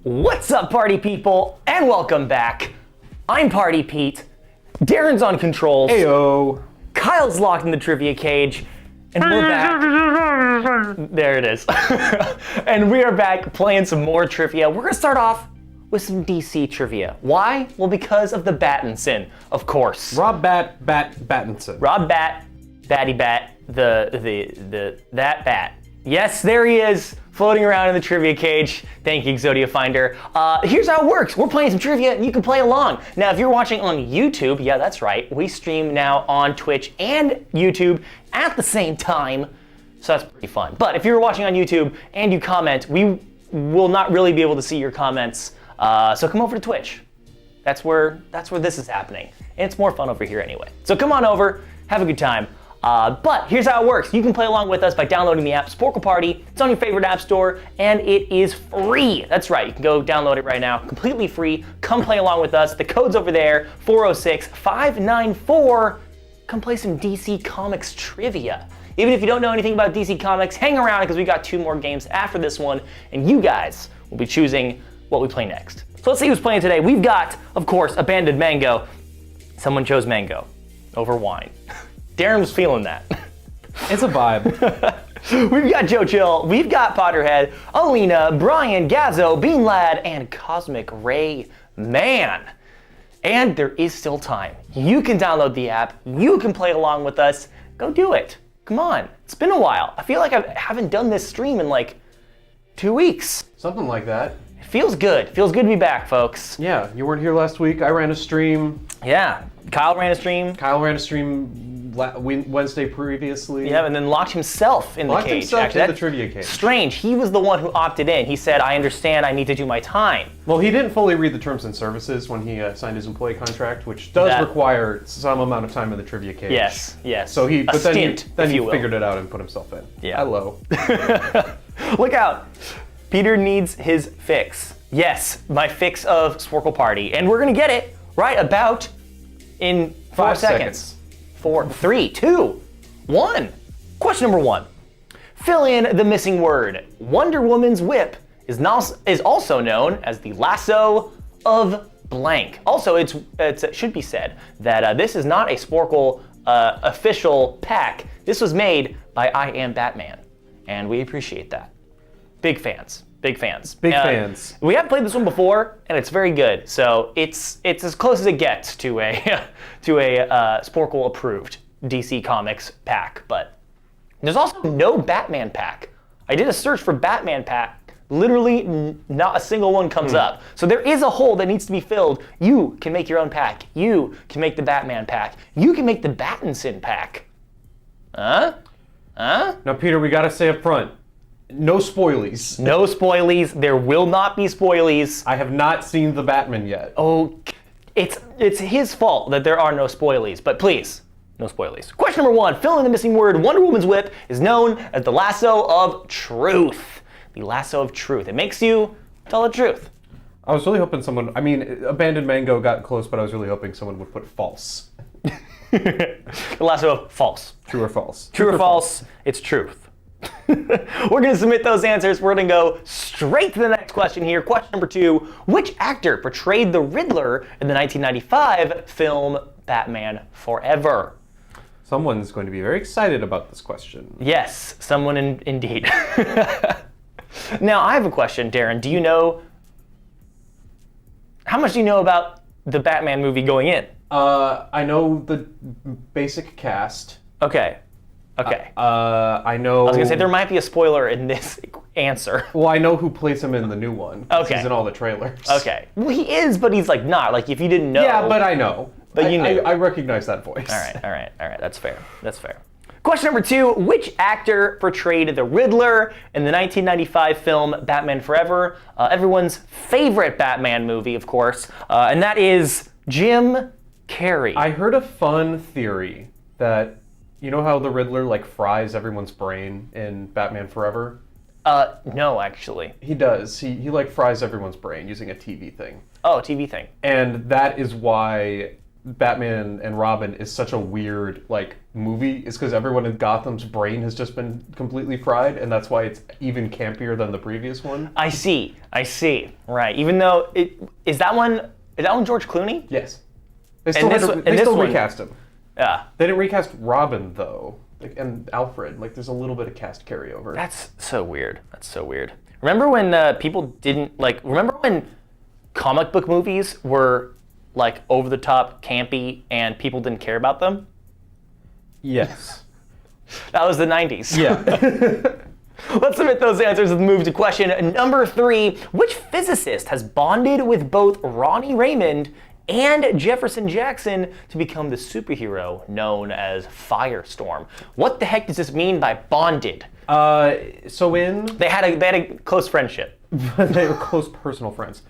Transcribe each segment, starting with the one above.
What's up, party people, and welcome back. I'm Party Pete. Darrin's on controls. Heyo. Kyle's locked in the trivia cage, and we're back. There it is. And we are back playing some more trivia. We're gonna start off with some DC trivia. Why? Well, because of the Battinson, of course. Rob Battinson. Rob Batty Bat, that Bat. Yes, there he is, floating around in the trivia cage. Thank you, Exodia Finder. Here's how it works. We're playing some trivia, and you can play along. Now, if you're watching on YouTube, yeah, that's right. We stream now on Twitch and YouTube at the same time, so that's pretty fun. But if you're watching on YouTube and you comment, we will not really be able to see your comments, so come over to Twitch. That's where this is happening, and it's more fun over here anyway. So come on over, have a good time. But here's how it works. You can play along with us by downloading the app Sporcle Party. It's on your favorite app store, and it is free. That's right, you can go download it right now, completely free. Come play along with us. The code's over there, 406-594. Come play some DC Comics trivia. Even if you don't know anything about DC Comics, hang around because we got 2 more games after this one, and you guys will be choosing what we play next. So let's see who's playing today. We've got, of course, Abandoned Mango. Someone chose Mango over wine. Darrin was feeling that. It's a vibe. We've got Joe Chill, we've got Potterhead, Alina, Brian, Gazzo, Bean Lad, and Cosmic Ray Man. And there is still time. You can download the app, you can play along with us. Go do it. Come on. It's been a while. I feel like I haven't done this stream in like 2 weeks. Something like that. It feels good. Feels good to be back, folks. Yeah, you weren't here last week. I ran a stream. Yeah, Kyle ran a stream. Kyle ran a stream Wednesday previously. Yeah, and then locked himself in the cage. Locked himself Actually, in the trivia cage. Strange. He was the one who opted in. He said, I understand, I need to do my time. Well, he didn't fully read the terms and services when he signed his employee contract, which does require some amount of time in the trivia cage. Yes, yes. So he, but then he will. figured it out and put himself in. Yeah. Hello. Look out. Peter needs his fix. Yes, my fix of Sporcle Party. And we're going to get it right about in 4 seconds. 4, 3, 2, 1. Question number 1. Fill in the missing word. Wonder Woman's whip is also known as the lasso of blank. Also, it should be said that this is not a Sporcle official pack. This was made by I Am Batman, and we appreciate that. Big fans. Big fans. Big fans. We have played this one before, and it's very good. So it's as close as it gets to a Sporcle approved DC Comics pack. But there's also no Batman pack. I did a search for Batman pack. Literally, not a single one comes up. So there is a hole that needs to be filled. You can make your own pack. You can make the Batman pack. You can make the Battinson pack. Huh? Now, Peter, we gotta say up front. No spoilies. No spoilies. There will not be spoilies. I have not seen the Batman yet. Oh, it's his fault that there are no spoilies, but please, no spoilies. Question number 1, fill in the missing word. Wonder Woman's whip is known as the lasso of truth. The lasso of truth. It makes you tell the truth. I was really hoping Abandoned Mango got close, but I was really hoping someone would put false. The lasso of false. True or false? True or false, it's truth. We're going to submit those answers. We're going to go straight to the next question here. Question number 2. Which actor portrayed the Riddler in the 1995 film Batman Forever? Someone's going to be very excited about this question. Yes, someone indeed. Now, I have a question, Darrin. How much do you know about the Batman movie going in? I know the basic cast. Okay. I know. I was gonna say there might be a spoiler in this answer. Well, I know who plays him in the new one. Okay. He's in all the trailers. Okay. Well, he is, but he's like not. Like if you didn't know. Yeah, but I know. But you knew. I recognize that voice. All right. That's fair. Question number 2. Which actor portrayed the Riddler in the 1995 film Batman Forever? Everyone's favorite Batman movie, of course, and that is Jim Carrey. I heard a fun theory that. You know how the Riddler fries everyone's brain in Batman Forever? No, actually. He does. He fries everyone's brain using a TV thing. Oh, TV thing. And that is why Batman and Robin is such a weird like movie is because everyone in Gotham's brain has just been completely fried, and that's why it's even campier than the previous one. I see. Right. Even though is that one George Clooney? Yes. They still recast him. Yeah. They didn't recast Robin though, and Alfred. Like there's a little bit of cast carryover. That's so weird. Remember when people didn't like? Remember when comic book movies were like over the top campy and people didn't care about them? Yes. That was the 90s. Yeah. Let's submit those answers and move to question number 3. Which physicist has bonded with both Ronnie Raymond and Jefferson Jackson to become the superhero known as Firestorm? What the heck does this mean by bonded? They had a close friendship. They were close personal friends.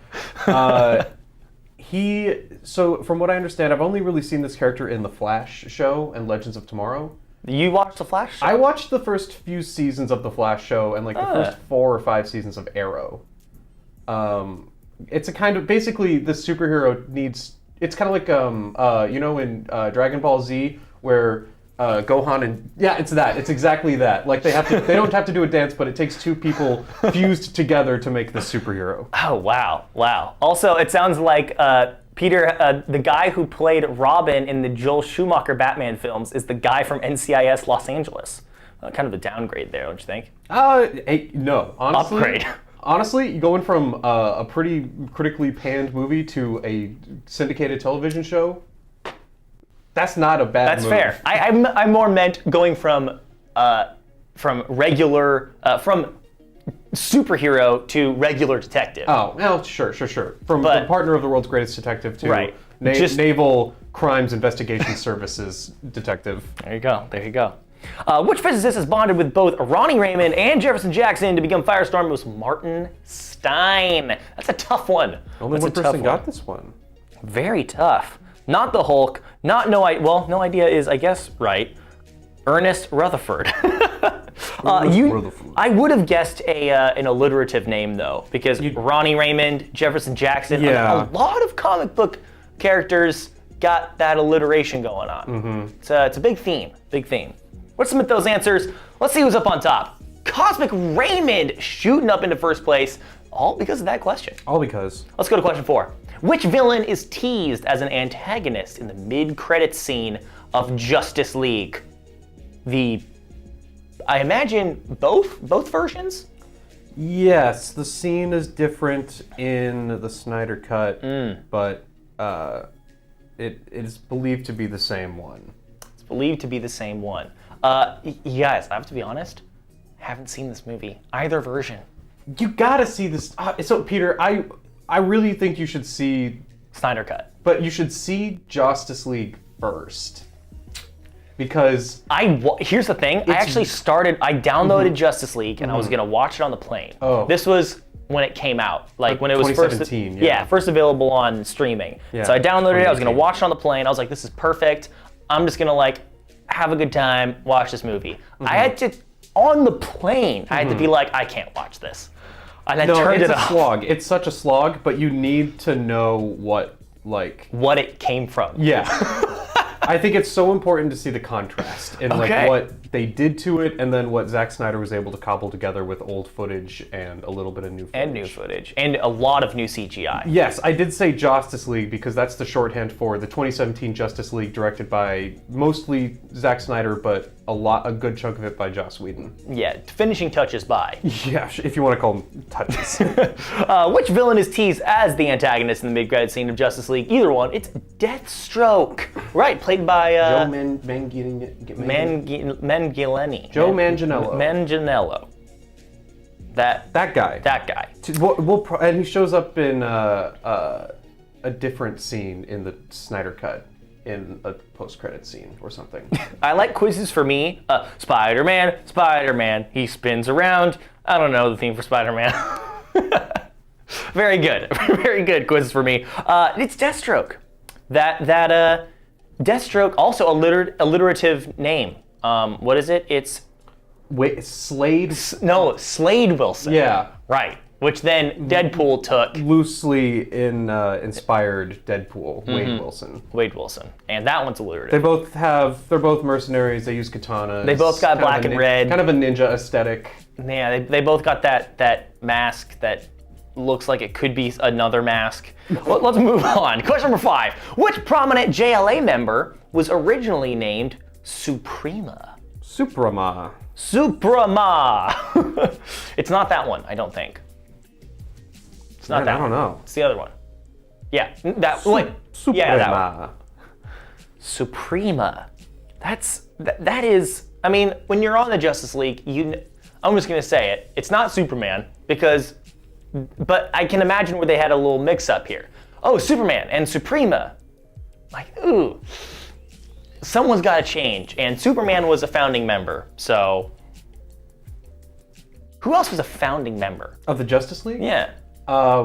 So from what I understand, I've only really seen this character in the Flash show and Legends of Tomorrow. You watched the Flash show? I watched the first few seasons of the Flash show and like the first 4 or 5 seasons of Arrow. It's a kind of basically the superhero needs. It's kind of like in Dragon Ball Z where Gohan and it's exactly that. Like they don't have to do a dance, but it takes 2 people fused together to make the superhero. Oh wow. Also, it sounds like Peter, the guy who played Robin in the Joel Schumacher Batman films, is the guy from NCIS Los Angeles. Kind of a downgrade there, don't you think? No, honestly. Upgrade. Honestly, going from a pretty critically panned movie to a syndicated television show, that's not a bad move. That's fair. I more meant going from superhero to regular detective. Oh, well, sure. From partner of the world's greatest detective to Naval Crimes Investigation Services detective. There you go. Which physicist has bonded with both Ronnie Raymond and Jefferson Jackson to become Firestorm? It was Martin Stein. That's a tough one. Only one person got this one. Very tough. Not the Hulk. No idea is, I guess, right. Ernest Rutherford. I would have guessed an alliterative name though, because Ronnie Raymond, Jefferson Jackson, a lot of comic book characters got that alliteration going on. Mm-hmm. It's a big theme. Let's submit those answers. Let's see who's up on top. Cosmic Raymond shooting up into first place, all because of that question. All because. Let's go to question 4. Which villain is teased as an antagonist in the mid-credits scene of Justice League? I imagine both versions? Yes, the scene is different in the Snyder Cut, but it is believed to be the same one. It's believed to be the same one. You guys, I have to be honest, haven't seen this movie, either version. You gotta see this. So, Peter, I really think you should see Snyder Cut. But you should see Justice League first. Because here's the thing, I downloaded Justice League and I was gonna watch it on the plane. Oh. This was when it came out, like when it was first available on streaming. Yeah. So I downloaded it, I was gonna watch it on the plane, I was like, this is perfect. I'm just gonna like have a good time, watch this movie. I had to, on the plane, I had to be like, I can't watch this. And I turned it off. It's a slog. It's such a slog, but you need to know what it came from. Yeah. I think it's so important to see the contrast in like what they did to it, and then what Zack Snyder was able to cobble together with old footage and a little bit of new footage. And a lot of new CGI. Yes, I did say Justice League because that's the shorthand for the 2017 Justice League, directed by mostly Zack Snyder, but a good chunk of it by Joss Whedon. Yeah, finishing touches by. Yeah, if you want to call them touches. Which villain is teased as the antagonist in the mid-credits scene of Justice League? Either one. It's Deathstroke. Right, played by Joe Manganiello. Joe Manganiello. Manganiello. That guy. And he shows up in a different scene in the Snyder Cut, in a post-credit scene or something. I like quizzes for me. Spider-Man, he spins around. I don't know the theme for Spider-Man. Very good quizzes for me. It's Deathstroke. Deathstroke, also alliterative name. What is it? It's Slade? No, Slade Wilson. Yeah. Right. which then Deadpool took. Loosely inspired Deadpool, Wade Wilson. Wade Wilson. And that one's alliterative. They're both mercenaries, they use katanas. They both got black and red. Kind of a ninja aesthetic. Yeah, they both got that mask that looks like it could be another mask. Well, let's move on. Question number 5. Which prominent JLA member was originally named Suprema? Suprema. It's not that one, I don't think. It's not that one. I don't know. It's the other one. Yeah, that Suprema. Yeah, that one. Suprema. That is. I mean, when you're on the Justice League, I'm just gonna say it. It's not Superman but I can imagine where they had a little mix-up here. Oh, Superman and Suprema. Like, ooh. Someone's got to change, and Superman was a founding member, so... Who else was a founding member? Of the Justice League? Yeah.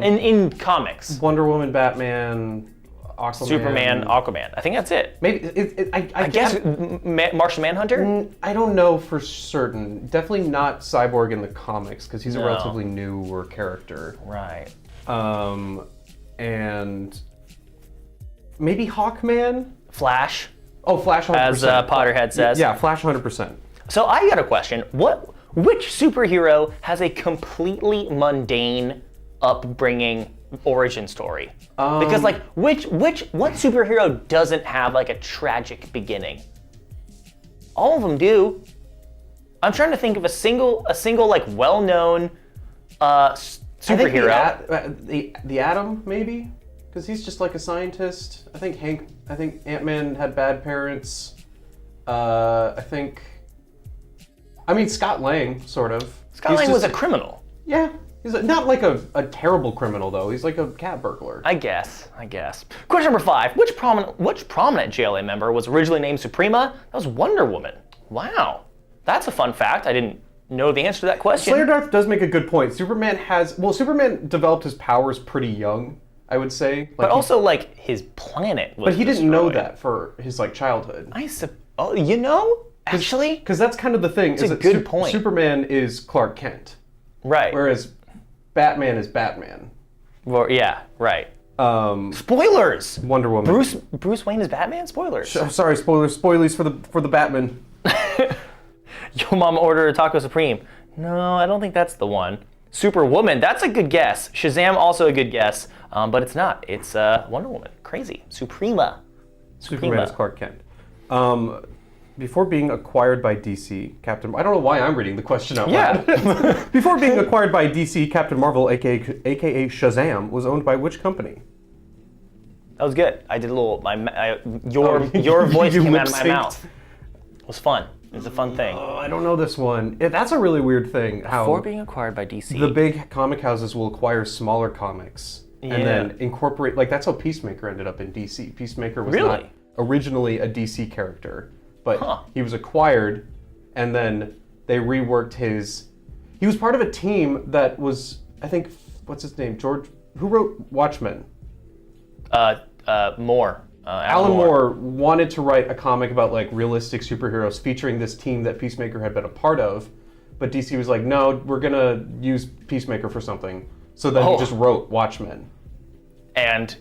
In comics. Wonder Woman, Batman, Aquaman. Superman, Aquaman. I think that's it. Maybe, I guess Martian Manhunter? I don't know for certain. Definitely not Cyborg in the comics, because he's a relatively newer character. Right. And... Maybe Hawkman? Flash. Oh, Flash 100%. As Potterhead says. Yeah, Flash 100%. So I got a question. Which superhero has a completely mundane upbringing origin story? Because like, what superhero doesn't have like a tragic beginning? All of them do. I'm trying to think of a single like well-known superhero. I think the Atom, maybe? Because he's just like a scientist. I think Ant-Man had bad parents. Scott Lang, sort of. Scott Lang was a criminal. Yeah. He's not like a terrible criminal, though. He's like a cat burglar. I guess. Question number 5. Which prominent JLA member was originally named Suprema? That was Wonder Woman. Wow. That's a fun fact. I didn't know the answer to that question. Slayer Darth does make a good point. Superman developed his powers pretty young, I would say. Like, but also, like, his planet was But he didn't know destroyed. that for his, like, childhood. Actually? Because that's kind of the thing. It's a good point. Superman is Clark Kent. Right. Whereas Batman is Batman. Well, yeah, right. Spoilers! Wonder Woman. Bruce Wayne is Batman? Spoilers. Sorry, spoilers. Spoilies for the Batman. Yo mama ordered a Taco Supreme. No, I don't think that's the one. Superwoman, that's a good guess. Shazam, also a good guess. But it's not. It's Wonder Woman. Crazy. Suprema. Superman is Clark Kent. Before being acquired by DC, I don't know why I'm reading the question out loud. Before being acquired by DC, Captain Marvel, aka Shazam, was owned by which company? That was good. I did a little. Your voice came out of my mouth. It was fun. It was a fun thing. Oh, I don't know this one. That's a really weird thing. Before being acquired by DC, the big comic houses will acquire smaller comics and then incorporate. Like that's how Peacemaker ended up in DC. Peacemaker was not originally a DC character. But he was acquired, and then they reworked his... He was part of a team that was, I think, what's his name? Who wrote Watchmen? Moore. Alan Moore wanted to write a comic about like realistic superheroes featuring this team that Peacemaker had been a part of, but DC was like, no, we're gonna use Peacemaker for something. So then he just wrote Watchmen. And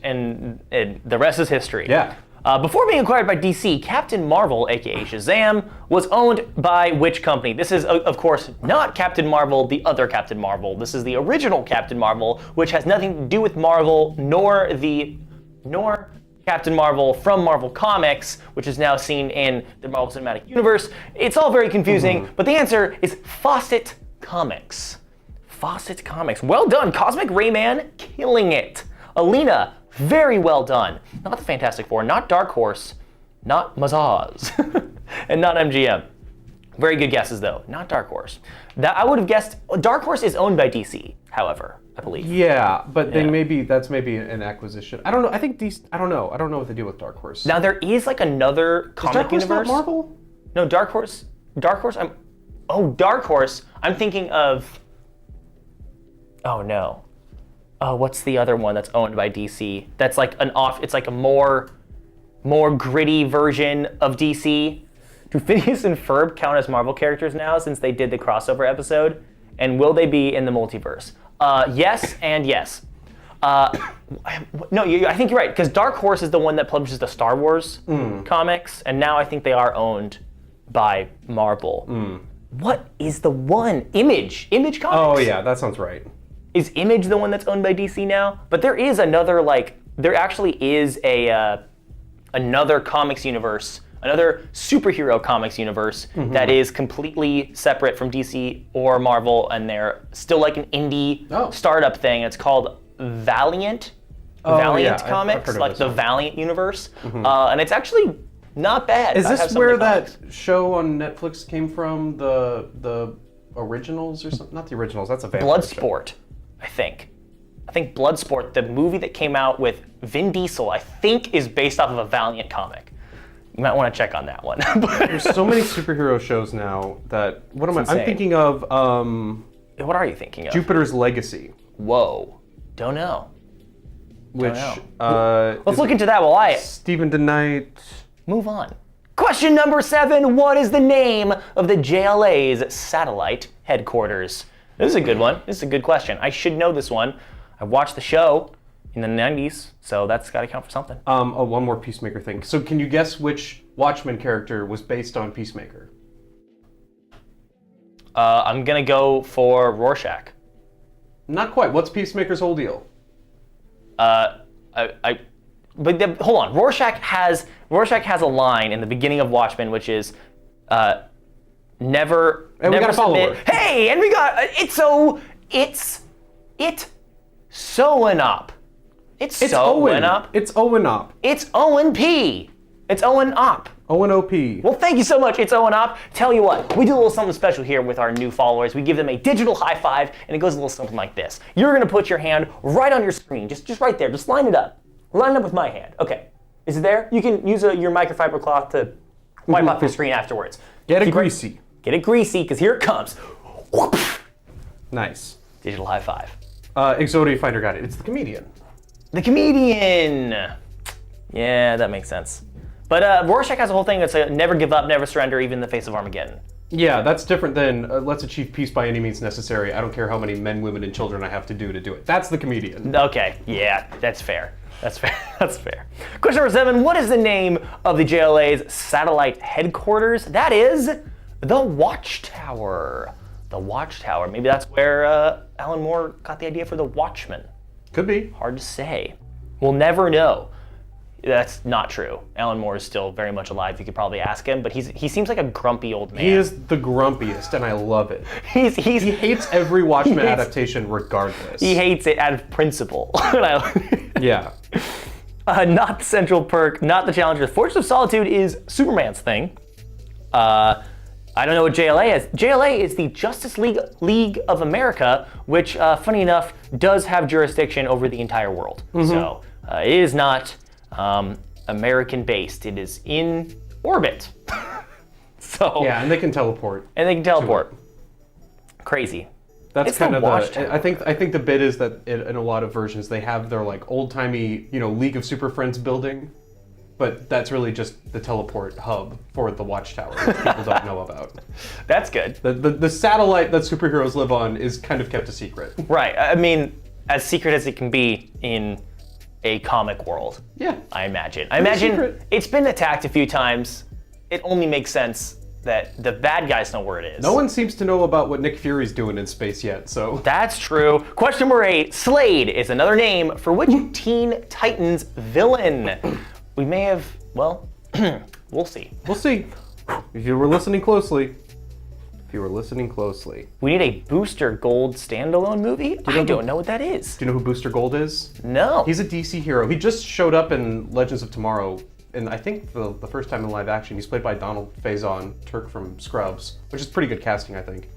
the rest is history. Yeah. Before being acquired by DC, Captain Marvel, aka Shazam, was owned by which company? This is, of course, not Captain Marvel, the other Captain Marvel. This is the original Captain Marvel, which has nothing to do with Marvel, nor Captain Marvel from Marvel Comics, which is now seen in the Marvel Cinematic Universe. It's all very confusing, but the answer is Fawcett Comics. Fawcett Comics. Well done, Cosmic Rayman, killing it. Alina, very well done. Not the Fantastic Four, not Dark Horse, not Mazaz, and not MGM. Very good guesses though, not Dark Horse. That I would have guessed. Dark Horse is owned by DC, however, I believe. Yeah, but that's maybe an acquisition. I don't know. I think DC. I don't know. I don't know what they do with Dark Horse. Now there is like another comic universe. Dark Horse not Marvel? No, Dark Horse. Dark Horse. Dark Horse. I'm thinking of. Oh no. What's the other one that's owned by DC? That's like it's like a more gritty version of DC. Do Phineas and Ferb count as Marvel characters now since they did the crossover episode? And will they be in the multiverse? Yes and yes. No, I think you're right, because Dark Horse is the one that publishes the Star Wars comics, and now I think they are owned by Marvel. What is the one? Image Comics? Oh yeah, that sounds right. Is Image the one that's owned by DC now? But there is another, there actually is another comics universe, another superhero comics universe that is completely separate from DC or Marvel, and they're still like an indie startup thing. It's called Valiant. Valiant Comics, I've like the Valiant universe. And it's actually not bad. Is this where that show on Netflix came from? The Originals or something? Not the Originals, that's a vampire Bloodsport, show. I think Bloodsport, the movie that came out with Vin Diesel, I think is based off of a Valiant comic. You might want to check on that one. There's so many superhero shows now that, I'm thinking of... what are you thinking of? Jupiter's Legacy. Whoa. Don't know. Which, let's look into that while I... Stephen DeKnight... Move on. Question number 7, what is the name of the JLA's satellite headquarters? This is a good one. This is a good question. I should know this one. I watched the show in the 90s, so that's got to count for something. One more Peacemaker thing. So can you guess which Watchman character was based on Peacemaker? I'm going to go for Rorschach. Not quite. What's Peacemaker's whole deal? Hold on. Rorschach has a line in the beginning of Watchmen, which is, never. And we got a follower. Hey, and we got it's sewing up. It's sewing up. It's Owen up. It's Owen P. It's Owen up. Owen OP. Well, thank you so much. It's Owen up. Tell you what, we do a little something special here with our new followers. We give them a digital high five, and it goes a little something like this. You're gonna put your hand right on your screen, just right there. Just line it up. Line it up with my hand. Okay. Is it there? You can use your microfiber cloth to wipe off your screen afterwards. Get it greasy. Get it greasy, because here it comes. Nice. Digital high five. Exodia Finder got it. It's the comedian. The comedian. Yeah, that makes sense. But Rorschach has a whole thing that's like, never give up, never surrender, even in the face of Armageddon. Yeah, that's different than let's achieve peace by any means necessary. I don't care how many men, women, and children I have to do it. That's the comedian. Okay, yeah, that's fair. That's fair. That's fair. Question number 7, what is the name of the JLA's satellite headquarters? That is the Watchtower. The Watchtower. Maybe that's where Alan Moore got the idea for the Watchman. Could be. Hard to say. We'll never know. That's not true. Alan Moore is still very much alive. You could probably ask him, but he seems like a grumpy old man. He is the grumpiest, and I love it. He hates every Watchmen adaptation regardless. He hates it out of principle. Yeah. Not the Central Perk, not the Challenger. Fortress of Solitude is Superman's thing. I don't know what JLA is. JLA is the Justice League of America, which, funny enough, does have jurisdiction over the entire world. So it is not American-based. It is in orbit. So yeah, and they can teleport. Crazy. That's it's kind of the. I think the bit is that in a lot of versions they have their like old-timey, League of Super Friends building, but that's really just the teleport hub for the Watchtower, which people don't know about. That's good. The satellite that superheroes live on is kind of kept a secret. Right. I mean, as secret as it can be in a comic world. Yeah. I imagine it's been attacked a few times. It only makes sense that the bad guys know where it is. No one seems to know about what Nick Fury's doing in space yet, so. That's true. Question number 8. Slade is another name for which Teen Titans villain? We may have, well, we'll see. We'll see. If you were listening closely. We need a Booster Gold standalone movie? I don't know what that is. Do you know who Booster Gold is? No. He's a DC hero. He just showed up in Legends of Tomorrow, and I think the first time in live action. He's played by Donald Faison, Turk from Scrubs, which is pretty good casting, I think.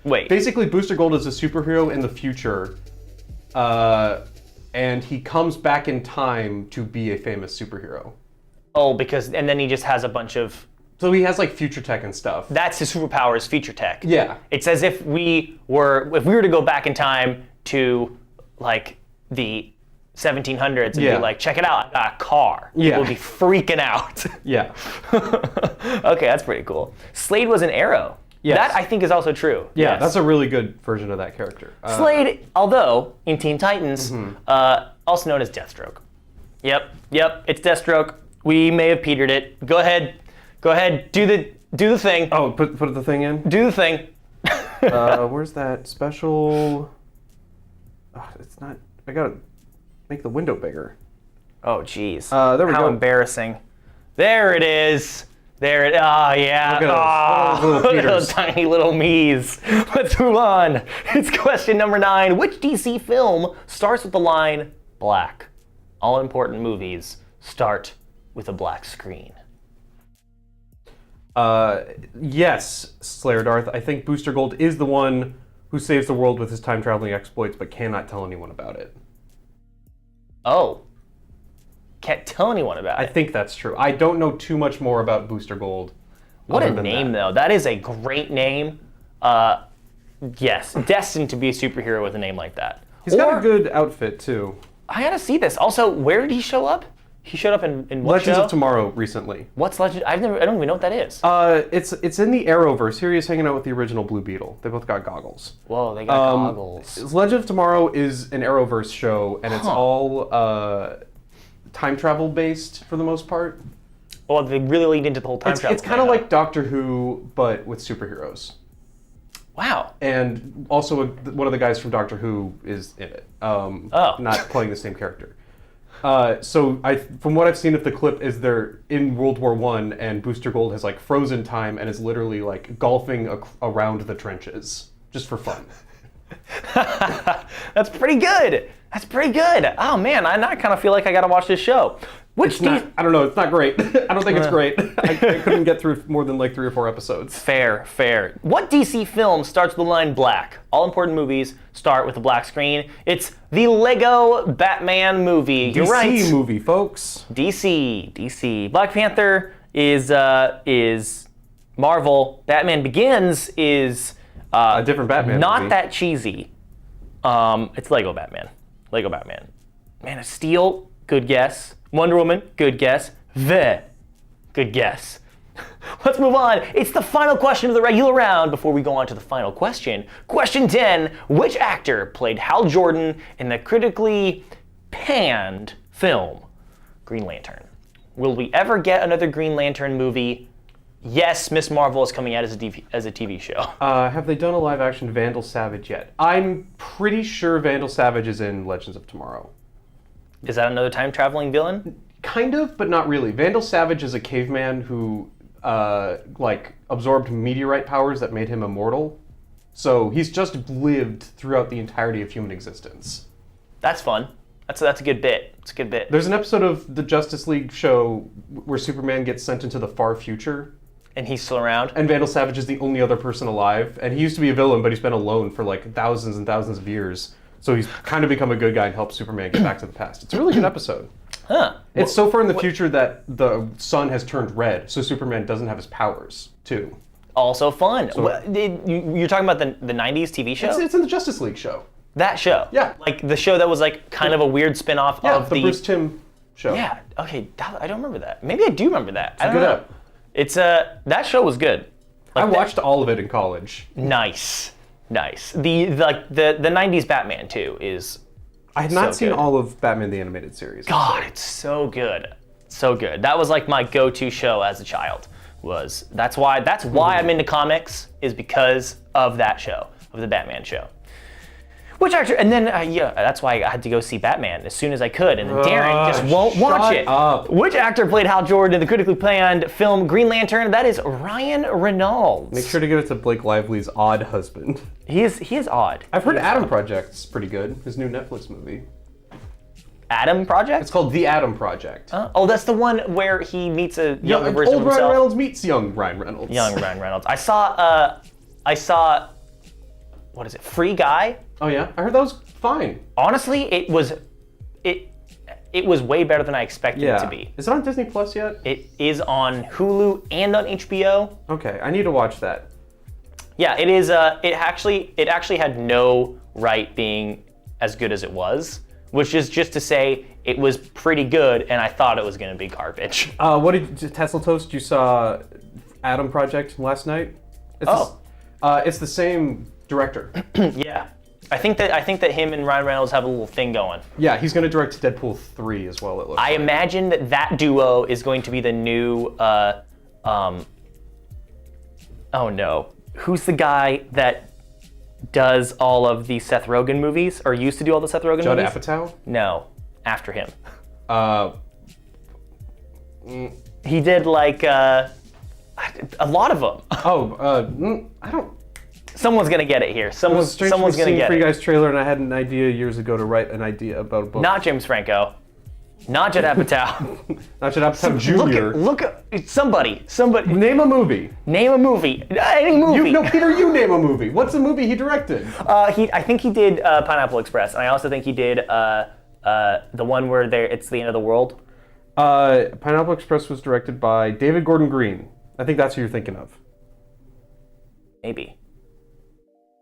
Wait. Basically, Booster Gold is a superhero in the future, and he comes back in time to be a famous superhero. Oh, and then he just has a bunch of... So he has like future tech and stuff. That's his superpower, is future tech. Yeah. It's as if we were to go back in time to like the 1700s and be like, check it out, I got a car. Yeah. We'll be freaking out. Yeah. Okay, that's pretty cool. Slade was an Arrow. Yes. That I think is also true. Yeah, Yes. that's a really good version of that character. Slade, although in Teen Titans, also known as Deathstroke. Yep, it's Deathstroke. We may have petered it. Go ahead, do the thing. Oh, put the thing in? Do the thing. Where's that special? Oh, it's not. I gotta make the window bigger. Oh, jeez. There we go. How embarrassing. There it is. There it. Oh, yeah. Look at those little Little Peters. tiny little me's. Let's move on. It's question number 9. Which DC film starts with the line black? All important movies start with a black screen. Yes, Slayer Darth. I think Booster Gold is the one who saves the world with his time traveling exploits, but cannot tell anyone about it. Oh. Can't tell anyone about I it. think that's true. I don't know too much more about Booster Gold. What a other than name, that. though. That is a great name. Yes, destined to be a superhero with a name like that. He's got a good outfit too. I gotta see this. Also, where did he show up? He showed up in what Legends show? of Tomorrow recently. What's Legend? I don't even know what that is. It's in the Arrowverse. Here he is hanging out with the original Blue Beetle. They both got goggles. Whoa, they got goggles. Legend of Tomorrow is an Arrowverse show, and it's all time travel based for the most part. Well, they really leaned into the whole time travel. It's kind of like Doctor Who, but with superheroes. Wow. And also one of the guys from Doctor Who is in it. Not playing the same character. So from what I've seen of the clip, is they're in World War I, and Booster Gold has like frozen time and is literally like golfing around the trenches just for fun. That's pretty good. That's pretty good. Oh man, I kind of feel like I gotta watch this show. I don't know. It's not great. I don't think it's great. I couldn't get through more than like 3 or 4 episodes. Fair. What DC film starts with the line black? All important movies start with a black screen. It's the Lego Batman movie. You're right. DC movie, folks. DC. Black Panther is Marvel. Batman Begins is A different Batman not movie. that cheesy. It's Lego Batman. Man of Steel, good guess. Wonder Woman, good guess. Good guess. Let's move on. It's the final question of the regular round before we go on to the final question. Question 10. Which actor played Hal Jordan in the critically panned film Green Lantern? Will we ever get another Green Lantern movie? Yes, Miss Marvel is coming out as a TV show. Have they done a live action Vandal Savage yet? I'm pretty sure Vandal Savage is in Legends of Tomorrow. Is that another time-traveling villain? Kind of, but not really. Vandal Savage is a caveman who absorbed meteorite powers that made him immortal. So he's just lived throughout the entirety of human existence. That's fun. That's a good bit. It's a good bit. There's an episode of the Justice League show where Superman gets sent into the far future. And he's still around? And Vandal Savage is the only other person alive. And he used to be a villain, but he's been alone for like thousands and thousands of years. So he's kind of become a good guy and helped Superman get back to the past. It's a really good episode. Huh. It's so far in the future that the sun has turned red, so Superman doesn't have his powers, too. Also fun. You're talking about the 90s TV show? It's in the Justice League show. That show? Yeah. Like the show that was like kind of a weird spin-off of the Bruce Timm show. Yeah, okay, I don't remember that. Maybe I do remember that. I don't good know. app. It's that show was good. I watched all of it in college. Nice. The 90s Batman too is I had not so seen good. all of Batman the Animated Series. God, it's so good. So good. That was like my go-to show as a child. That's why I'm into comics, is because of that show, of the Batman show. Which actor? And then that's why I had to go see Batman as soon as I could. And then Darrin just won't watch it. up. Which actor played Hal Jordan in the critically panned film Green Lantern? That is Ryan Reynolds. Make sure to give it to Blake Lively's odd husband. He is odd. I've heard He is Adam odd. Project's pretty good, his new Netflix movie. Adam Project? It's called The Adam Project. Oh, that's the one where he meets a younger version old of Ryan himself. Reynolds meets young Ryan Reynolds. Young Ryan Reynolds. I saw, what is it, Free Guy? Oh yeah? I heard that was fine. Honestly, it was way better than I expected it to be. Is it on Disney Plus yet? It is on Hulu and on HBO. Okay, I need to watch that. Yeah, it is. It actually had no right being as good as it was, which is just to say it was pretty good, and I thought it was going to be garbage. What did Tesla Toast? You saw Adam Project last night? It's the same director. Yeah. I think that him and Ryan Reynolds have a little thing going. Yeah, he's going to direct Deadpool 3 as well, it looks I like. imagine that duo is going to be the new, oh no. Who's the guy that does all of the Seth Rogen movies, or used to do all the Seth Rogen Judd movies? Apatow? No, after him. He did like a lot of them. I don't... Someone's gonna get it here. Someone's gonna get Free it. Guy's trailer, and I had an idea years ago to write an idea about a book. Not James Franco. Not Judd Apatow. Not Judd Apatow Jr. Look at somebody. Name a movie. Name a movie. Any movie. Peter, you name a movie. What's the movie he directed? I think he did Pineapple Express, and I also think he did the one where it's the end of the world. Pineapple Express was directed by David Gordon Green. I think that's who you're thinking of. Maybe.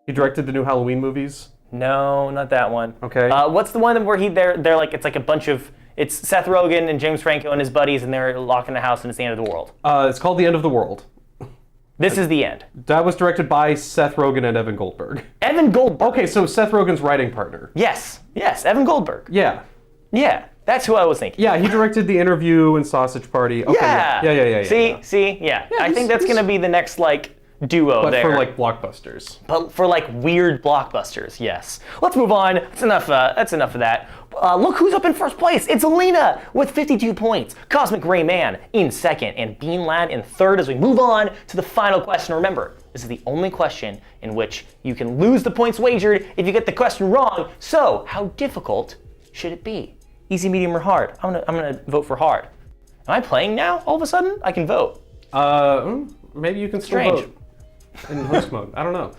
He directed the new Halloween movies. No, not that one. Okay. What's the one where they're like, it's like a bunch of, it's Seth Rogen and James Franco and his buddies, and they're locked in a house and it's the end of the world. It's called The End of the World. This is the end. That was directed by Seth Rogen and Evan Goldberg. Evan Goldberg. Okay, so Seth Rogen's writing partner. Yes, Evan Goldberg. Yeah. Yeah, that's who I was thinking. Yeah, he directed The Interview and Sausage Party. Okay, yeah. See, I think that's gonna be the next like duo but there. for like blockbusters. But for like weird blockbusters, yes. Let's move on. That's enough of that. Look who's up in first place. It's Alina with 52 points. Cosmic Rayman in second, and Bean Lad in third as we move on to the final question. Remember, this is the only question in which you can lose the points wagered if you get the question wrong. So, how difficult should it be? Easy, medium, or hard? I'm gonna vote for hard. Am I playing now? All of a sudden, I can vote. Maybe you can still Strange. vote in host mode. I don't know.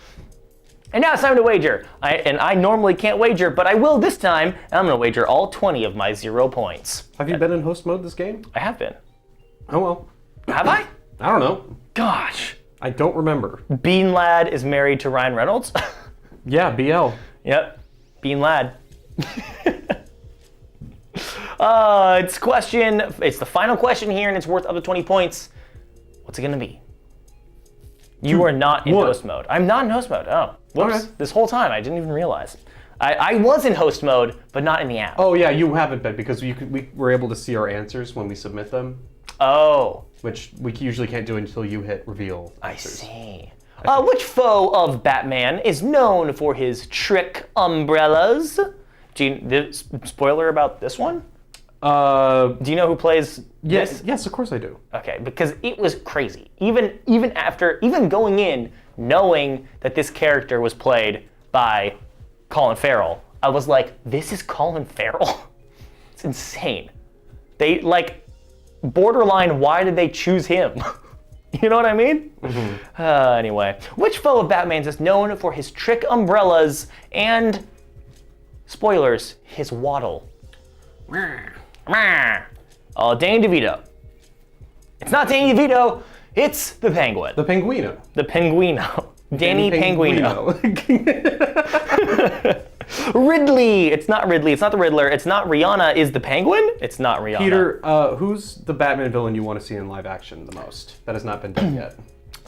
And now it's time to wager. I normally can't wager, but I will this time. And I'm gonna wager all 20 of my 0 points. Have you been in host mode this game? I have been. Oh well. Have I? I don't know. Gosh. I don't remember. Bean Lad is married to Ryan Reynolds. Yeah, BL. Yep. Bean Lad. It's the final question here, and it's worth up to 20 points. What's it gonna be? You are not in host mode. I'm not in host mode. Oh, whoops. Okay. This whole time, I didn't even realize. I was in host mode, but not in the app. Oh yeah, you haven't been because we were able to see our answers when we submit them. Oh. Which we usually can't do until you hit reveal I answers. see. Which foe of Batman is known for his trick umbrellas? Spoiler about this one? Do you know who plays this? Yes, of course I do. Okay, because it was crazy. Even going in, knowing that this character was played by Colin Farrell, I was like, this is Colin Farrell? It's insane. They, like, borderline, why did they choose him? You know what I mean? Mm-hmm. Anyway, which foe of Batman's is known for his trick umbrellas and, spoilers, his waddle? Danny DeVito. It's not Danny DeVito, it's the Penguin. The Penguino. The Penguino. Danny Penguino. Ridley. It's not Ridley. It's not the Riddler. It's not Rihanna. Is the Penguin? It's not Rihanna. Peter, who's the Batman villain you want to see in live action the most? That has not been done yet.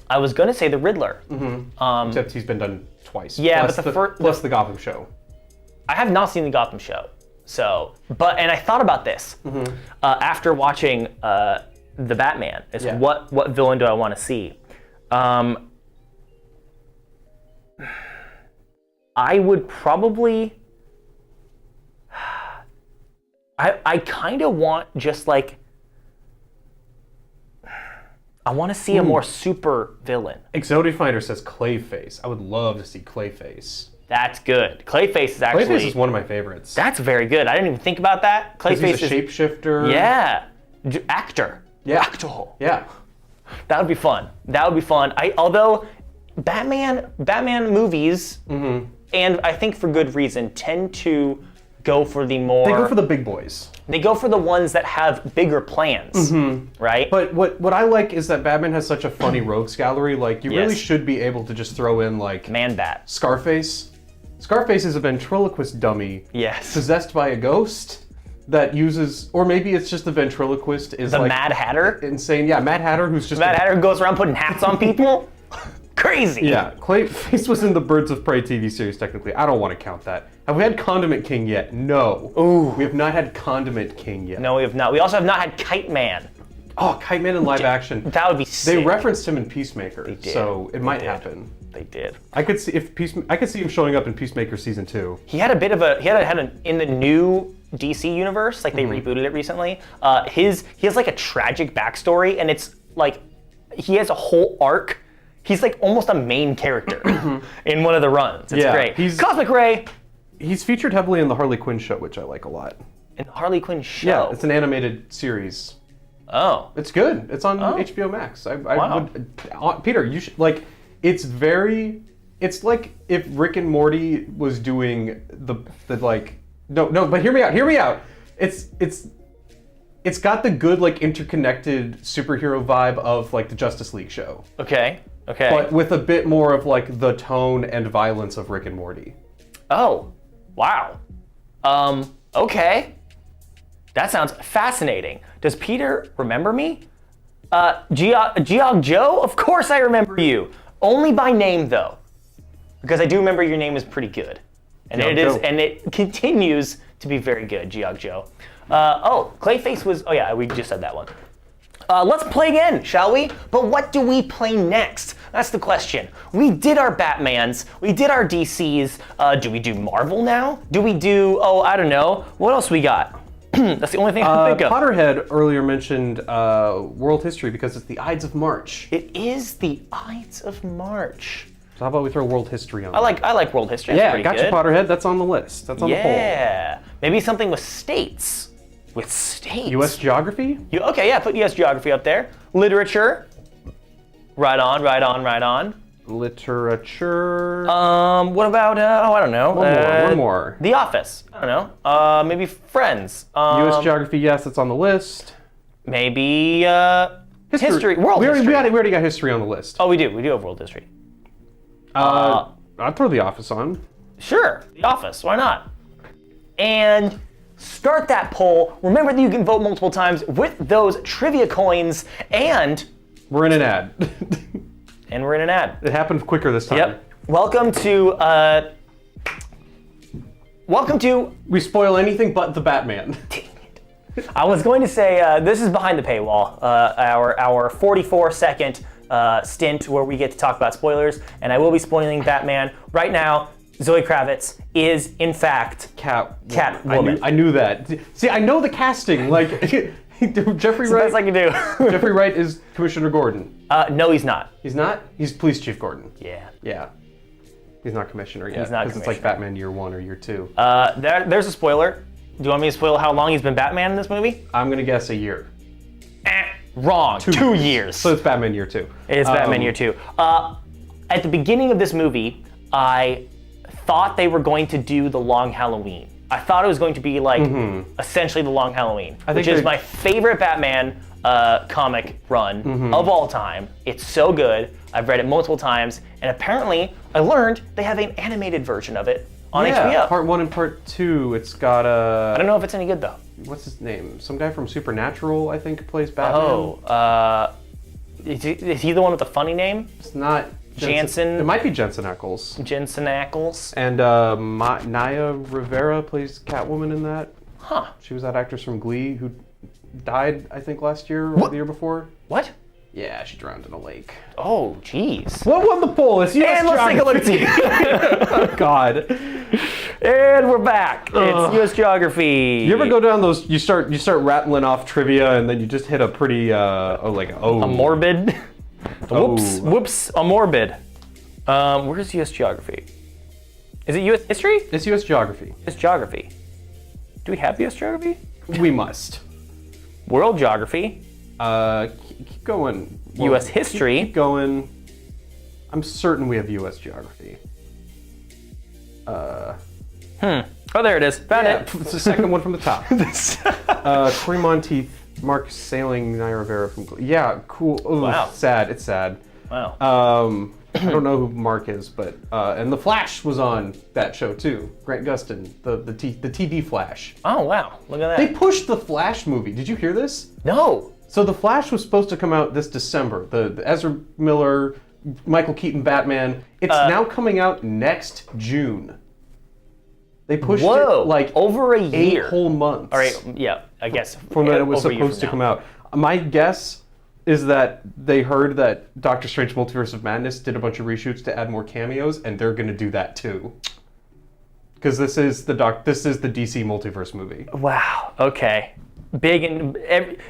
I was going to say the Riddler. Mm-hmm. Except he's been done twice. Yeah, plus but plus the Gotham show. I have not seen the Gotham show. So, and I thought about this after watching the Batman. What villain do I want to see? I would probably. I kind of want just like. I want to see a more super villain. Exotic Finder says Clayface. I would love to see Clayface. That's good. Clayface is actually. Clayface is one of my favorites. That's very good. I didn't even think about that. Clayface he's a shapeshifter. Yeah. Actor. Yeah. Actor. Yeah. That would be fun. Although Batman movies, and I think for good reason, tend to go for the more. They go for the big boys. They go for the ones that have bigger plans, right? But what I like is that Batman has such a funny rogues gallery. Like, you really should be able to just throw in, like... Man-Bat. Scarface. Scarface is a ventriloquist dummy. Yes. Possessed by a ghost that uses... Or maybe it's just the ventriloquist is the Mad Hatter? Insane. Yeah, Mad Hatter who's just... Mad Hatter who goes around putting hats on people? Crazy. Yeah, Clayface was in the Birds of Prey TV series, technically. I don't want to count that. Have we had Condiment King yet? No. Ooh. We have not had Condiment King yet. No, we have not. We also have not had Kite Man. Oh, Kite Man in live action. That would be sick. They referenced him in Peacemaker, They did. so it might did. happen. They did. I could see him showing up in Peacemaker season 2. He had a bit of a in the new DC universe, like they rebooted it recently. He has like a tragic backstory, and it's like he has a whole arc. He's like almost a main character in one of the runs. It's great. Cosmic Ray. He's featured heavily in the Harley Quinn show, which I like a lot. In the Harley Quinn show. Yeah, it's an animated series. Oh. It's good. It's on HBO Max. I would, Peter, you should like. It's like if Rick and Morty was doing the like. No, but hear me out. It's got the good like interconnected superhero vibe of like the Justice League show. Okay. But with a bit more of like the tone and violence of Rick and Morty. Oh. Wow. Okay. That sounds fascinating. Does Peter remember me? Geog Joe? Of course I remember you. Only by name though. Because I do remember your name is pretty good. And it continues to be very good, Geog Joe. Clayface was, we just said that one. Let's play again, shall we? But what do we play next? That's the question. We did our Batmans, we did our DCs. Do we do Marvel now? Do we do, I don't know. What else we got? That's the only thing I can think of. Potterhead earlier mentioned world history because it's the Ides of March. It is the Ides of March. So how about we throw world history on? I like world history. That's pretty gotcha, good. Potterhead. That's on the list. That's on the poll. Yeah, maybe something with states. With states. U.S. geography? Put U.S. geography up there. Literature. Right on. Literature. What about, I don't know. One more. The Office. I don't know. Maybe Friends. U.S. geography, yes, it's on the list. Maybe, history. World history. We already got history on the list. Oh, we do. We do have world history. I'd throw The Office on. Sure. The Office. Why not? And start that poll. Remember that you can vote multiple times with those trivia coins, and we're in an ad. And we're in an ad. It happened quicker this time. Yep. Welcome to. We spoil anything but the Batman. Dang it. I was going to say this is behind the paywall. Our 44-second stint where we get to talk about spoilers, and I will be spoiling Batman right now. Zoe Kravitz is in fact Catwoman. I knew that. See, I know the casting. Like Jeffrey Wright. That's I can do. Jeffrey Wright is Commissioner Gordon. No, he's not. He's not? He's Police Chief Gordon. Yeah. He's not Commissioner yet. He's not Because it's like Batman Year 1 or Year 2. There's a spoiler. Do you want me to spoil how long he's been Batman in this movie? I'm gonna guess a year. Wrong. 2 years. So it's Batman Year 2. It's Batman Year 2. At the beginning of this movie, I thought they were going to do The Long Halloween. I thought it was going to be like essentially The Long Halloween, which is my favorite Batman comic run of all time. It's so good. I've read it multiple times, and apparently I learned they have an animated version of it on HBO. Part 1 and Part 2. It's got I don't know if it's any good though. What's his name? Some guy from Supernatural, I think, plays Batman. Is he the one with the funny name? It's not Jansen. It might be Jensen Ackles. Jensen Ackles. And Naya Rivera plays Catwoman in that. Huh. She was that actress from Glee who died, I think, last year or the year before. What? Yeah, she drowned in a lake. Oh, jeez. What won the poll? It's US And let's take a look at Oh, God. And we're back. It's U.S. geography. You ever go down those? You start rattling off trivia, and then you just hit a pretty a morbid. Whoops. A morbid. Where's U.S. geography? Is it U.S. history? It's U.S. geography. It's geography. Do we have U.S. geography? We must. World geography. Keep going. U.S. history. Keep going. I'm certain we have U.S. geography. Oh, there it is. Found it. It's the second one from the top. Corey Monteith, Mark Sailing, Naya Rivera from. Yeah, cool. Ooh, wow. Sad. It's sad. Wow. I don't know who Mark is, but and the Flash was on that show too. Grant Gustin, the TV Flash. Oh wow! Look at that. They pushed the Flash movie. Did you hear this? No. So the Flash was supposed to come out this December. The Ezra Miller Michael Keaton Batman. It's now coming out next June. They pushed it like over a year. 8 whole months. All right, yeah, I guess. From when it was supposed to come out. My guess is that they heard that Doctor Strange Multiverse of Madness did a bunch of reshoots to add more cameos, and they're going to do that too. Because this is the DC multiverse movie. Wow. Okay. Big and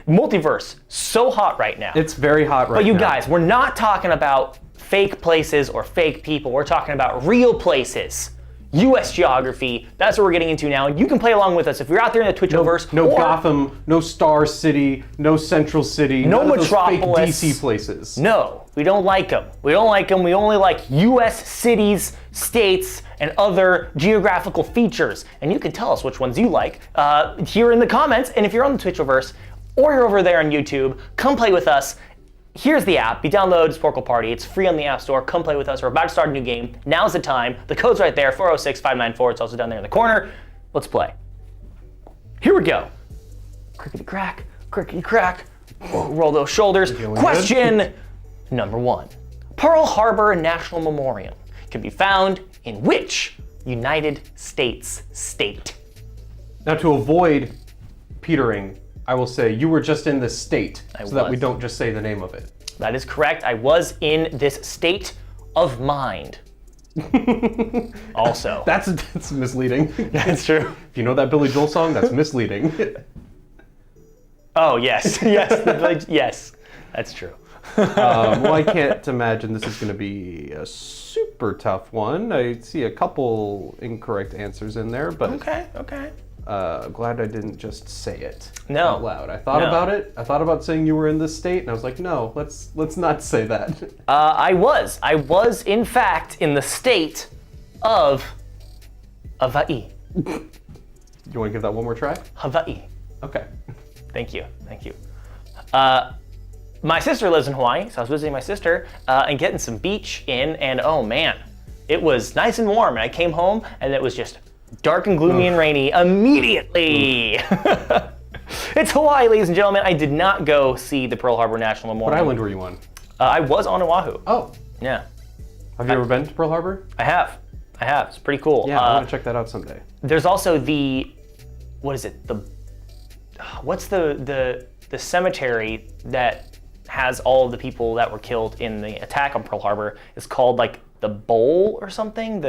multiverse so hot right now. It's very hot right now. But you guys, we're not talking about fake places or fake people. We're talking about real places. U.S. geography. That's what we're getting into now. You can play along with us if you're out there in the Twitchiverse. No Gotham, no Star City, no Central City, no none Metropolis. Of those fake DC places. No, we don't like them. We don't like them. We only like U.S. cities, states, and other geographical features. And you can tell us which ones you like here in the comments. And if you're on the Twitchiverse or you're over there on YouTube, come play with us. Here's the app. You download Sporcle Party. It's free on the App Store. Come play with us. We're about to start a new game. Now's the time. The code's right there, 406-594. It's also down there in the corner. Let's play. Here we go. Crickety crack, crickety crack. Roll those shoulders. Question number 1. Pearl Harbor National Memorial can be found in which United States state? Now, to avoid petering, I will say you were just in this state, that we don't just say the name of it. That is correct. I was in this state of mind. Also. That's misleading. That's true. If you know that Billy Joel song, that's misleading. Oh, yes. Yes, that's true. Well, I can't imagine this is going to be a super tough one. I see a couple incorrect answers in there, but Okay. Glad I didn't just say it out loud. I thought about it. I thought about saying you were in this state, and I was like, no, let's not say that. I was in fact in the state of Hawaii. You want to give that one more try? Hawaii. Okay. Thank you. My sister lives in Hawaii, so I was visiting my sister and getting some beach in, and oh man, it was nice and warm. And I came home, and it was just dark and gloomy and rainy immediately. It's Hawaii, ladies and gentlemen. I did not go see the Pearl Harbor National Memorial. What island were you on? I was on Oahu. Oh. Yeah. Have you ever been to Pearl Harbor? I have. It's pretty cool. Yeah, I want to check that out someday. There's also what's the cemetery that has all of the people that were killed in the attack on Pearl Harbor. It's called like the Bowl or something.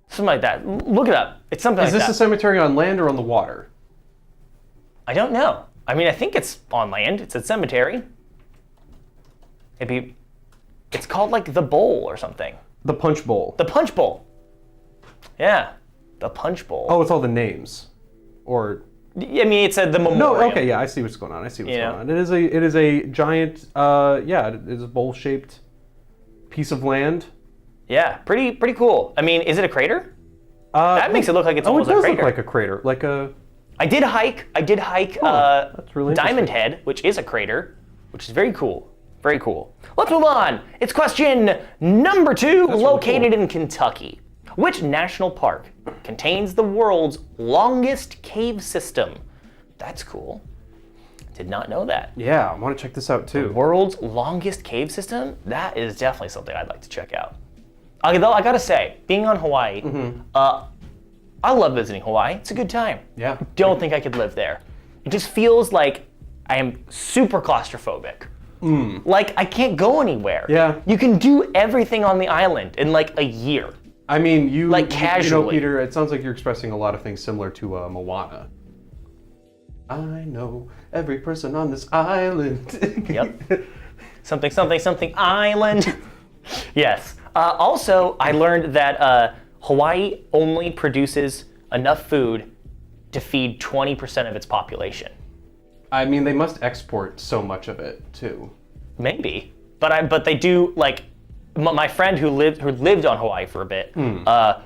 Something like that. Look it up. It's something like that. Is this a cemetery on land or on the water? I don't know. I mean, I think it's on land. It's a cemetery. It's called like the Bowl or something. The Punch Bowl. The Punch Bowl. Yeah, the Punch Bowl. Oh, it's all the names, or. I mean, it's the memorial. No, okay, yeah, I see what's going on. Going on. It is a giant. It is a bowl-shaped piece of land. Yeah, pretty cool. I mean, is it a crater? That makes it look like it's almost a crater. It does look like a crater, like a. I did hike. That's really Diamond Head, which is a crater, which is very cool. Very cool. Let's move on. It's question number 2, located in Kentucky. Which national park contains the world's longest cave system? That's cool. Did not know that. Yeah, I want to check this out too. The world's longest cave system? That is definitely something I'd like to check out. Although I gotta say, being on Hawaii, I love visiting Hawaii. It's a good time. Yeah. Don't think I could live there. It just feels like I am super claustrophobic. Like I can't go anywhere. Yeah. You can do everything on the island in like a year. I mean, casually. You know, Peter, it sounds like you're expressing a lot of things similar to Moana. I know every person on this island. Yep. Something island. Yes. Also, I learned that Hawaii only produces enough food to feed 20% of its population. I mean, they must export so much of it too. Maybe, but they do. Like my friend who lived on Hawaii for a bit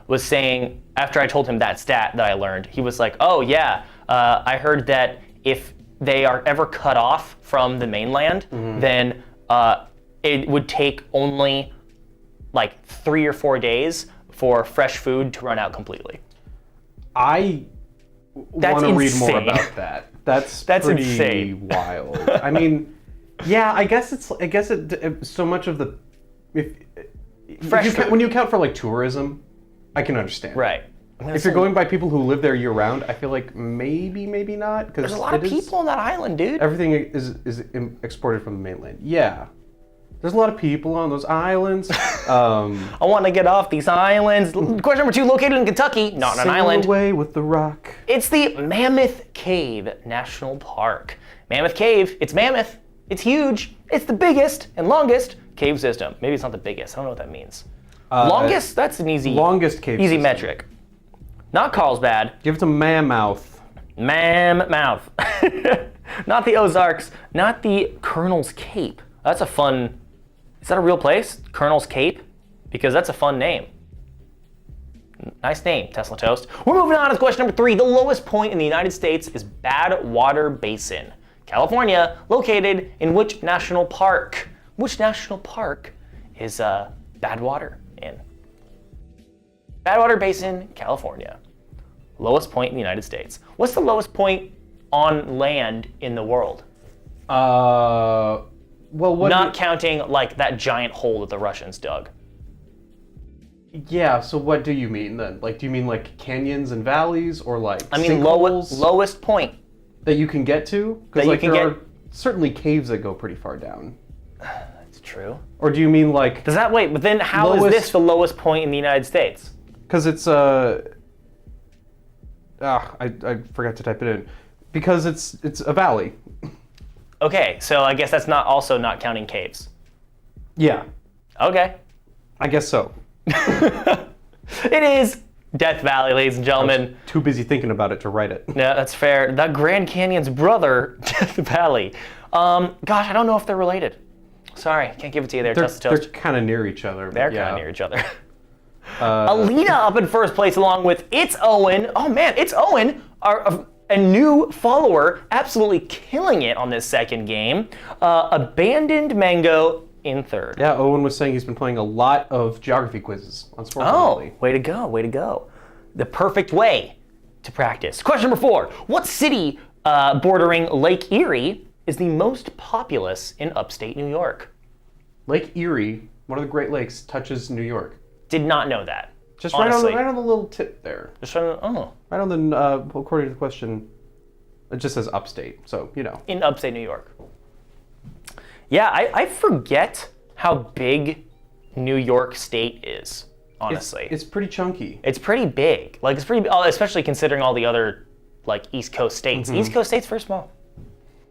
was saying, after I told him that stat that I learned, he was like, "Oh yeah, I heard that if they are ever cut off from the mainland, then it would take only like 3 or 4 days for fresh food to run out completely." I want to read more about that. That's pretty insane. Wild. I mean, yeah, I guess so much of the Fresh food. when you account for like tourism, I can understand. Right. If you're going by people who live there year round, I feel like maybe not. Because there's a lot of people on that island, dude. Everything is exported from the mainland. Yeah. There's a lot of people on those islands. I want to get off these islands. Question number 2, located in Kentucky, not on an island. Away with the rock. It's the Mammoth Cave National Park. Mammoth Cave, it's mammoth, it's huge, it's the biggest and longest cave system. Maybe it's not the biggest, I don't know what that means. Longest, that's an longest cave easy system. Metric. Not Carlsbad. Give it to Mammoth. Mammoth. Not the Ozarks, not the Colonel's Cape. That's a fun, is that a real place? Colonel's Cape? Because that's a fun name. Nice name, Tesla Toast. We're moving on to question number 3. The lowest point in the United States is Badwater Basin, California, located in which national park? Which national park is Badwater in? Badwater Basin, California. Lowest point in the United States. What's the lowest point on land in the world? Well, what? Not counting like that giant hole that the Russians dug. Yeah, so what do you mean then? Like, do you mean like canyons and valleys, or like I mean sinkholes lowest point that you can get to? Because like there are certainly caves that go pretty far down. That's true. Or do you mean like? Does that wait? But then how is this the lowest point in the United States? Because it's I forgot to type it in. Because it's a valley. Okay, so I guess that's not counting caves. Yeah. Okay. I guess so. It is Death Valley, ladies and gentlemen. Too busy thinking about it to write it. Yeah, that's fair. The Grand Canyon's brother, Death Valley. Gosh, I don't know if they're related. Sorry, can't give it to you there, Tesla Toast. They're kind of near each other. They're kind of near each other. Alina up in first place along with It's Owen. Oh man, It's Owen, a new follower, absolutely killing it on this second game. Abandoned Mango in third. Yeah, Owen was saying he's been playing a lot of geography quizzes on Sporcle. Oh, way to go, way to go. The perfect way to practice. Question number 4. What city bordering Lake Erie is the most populous in upstate New York? Lake Erie, one of the Great Lakes, touches New York. Did not know that. Just honestly. right on the little tip there. Just right on the, according to the question, it just says upstate, so, you know. In upstate New York. Yeah, I forget how big New York State is, honestly. It's pretty chunky. It's pretty big. Like, it's pretty, especially considering all the other, like, East Coast states. Mm-hmm. East Coast state's very small.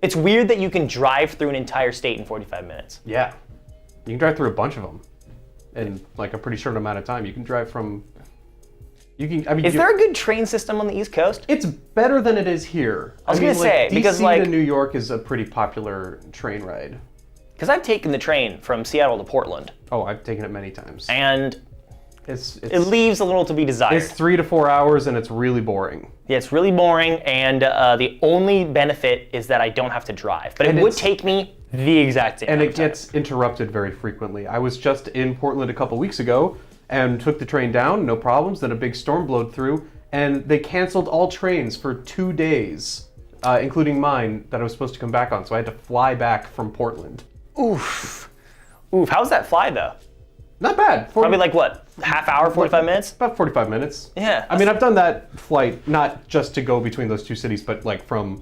It's weird that you can drive through an entire state in 45 minutes. Yeah. You can drive through a bunch of them in, like, a pretty short amount of time. You can drive from... Is there a good train system on the East Coast? It's better than it is here. I was going to say, because, like... DC to New York is a pretty popular train ride. Because I've taken the train from Seattle to Portland. Oh, I've taken it many times. And it leaves a little to be desired. It's 3 to 4 hours and it's really boring. Yeah, it's really boring, and the only benefit is that I don't have to drive. But it would take me the exact same And amount it gets interrupted very frequently. I was just in Portland a couple weeks ago and took the train down, no problems. Then a big storm blowed through, and they canceled all trains for 2 days, including mine that I was supposed to come back on. So I had to fly back from Portland. Oof. How's that fly, though? Not bad. Probably like, what, half hour, 45 minutes? About 45 minutes. Yeah. I mean, I've done that flight, not just to go between those two cities, but like from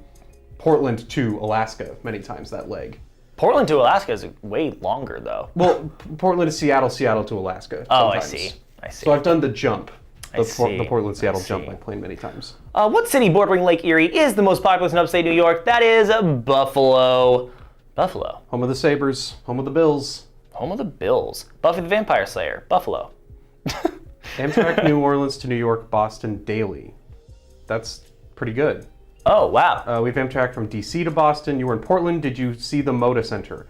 Portland to Alaska many times, that leg. Portland to Alaska is way longer, though. Well, Portland to Seattle, Seattle to Alaska. Oh, sometimes. I see. So I've done the jump. I see. The Portland-Seattle jump by plane many times. What city bordering Lake Erie is the most populous in upstate New York? That is Buffalo. Buffalo. Home of the Sabres, home of the Bills. Home of the Bills. Buffy the Vampire Slayer. Buffalo. Amtrak New Orleans to New York, Boston daily. That's pretty good. Oh, wow. We've Amtrak from DC to Boston. You were in Portland. Did you see the Moda Center?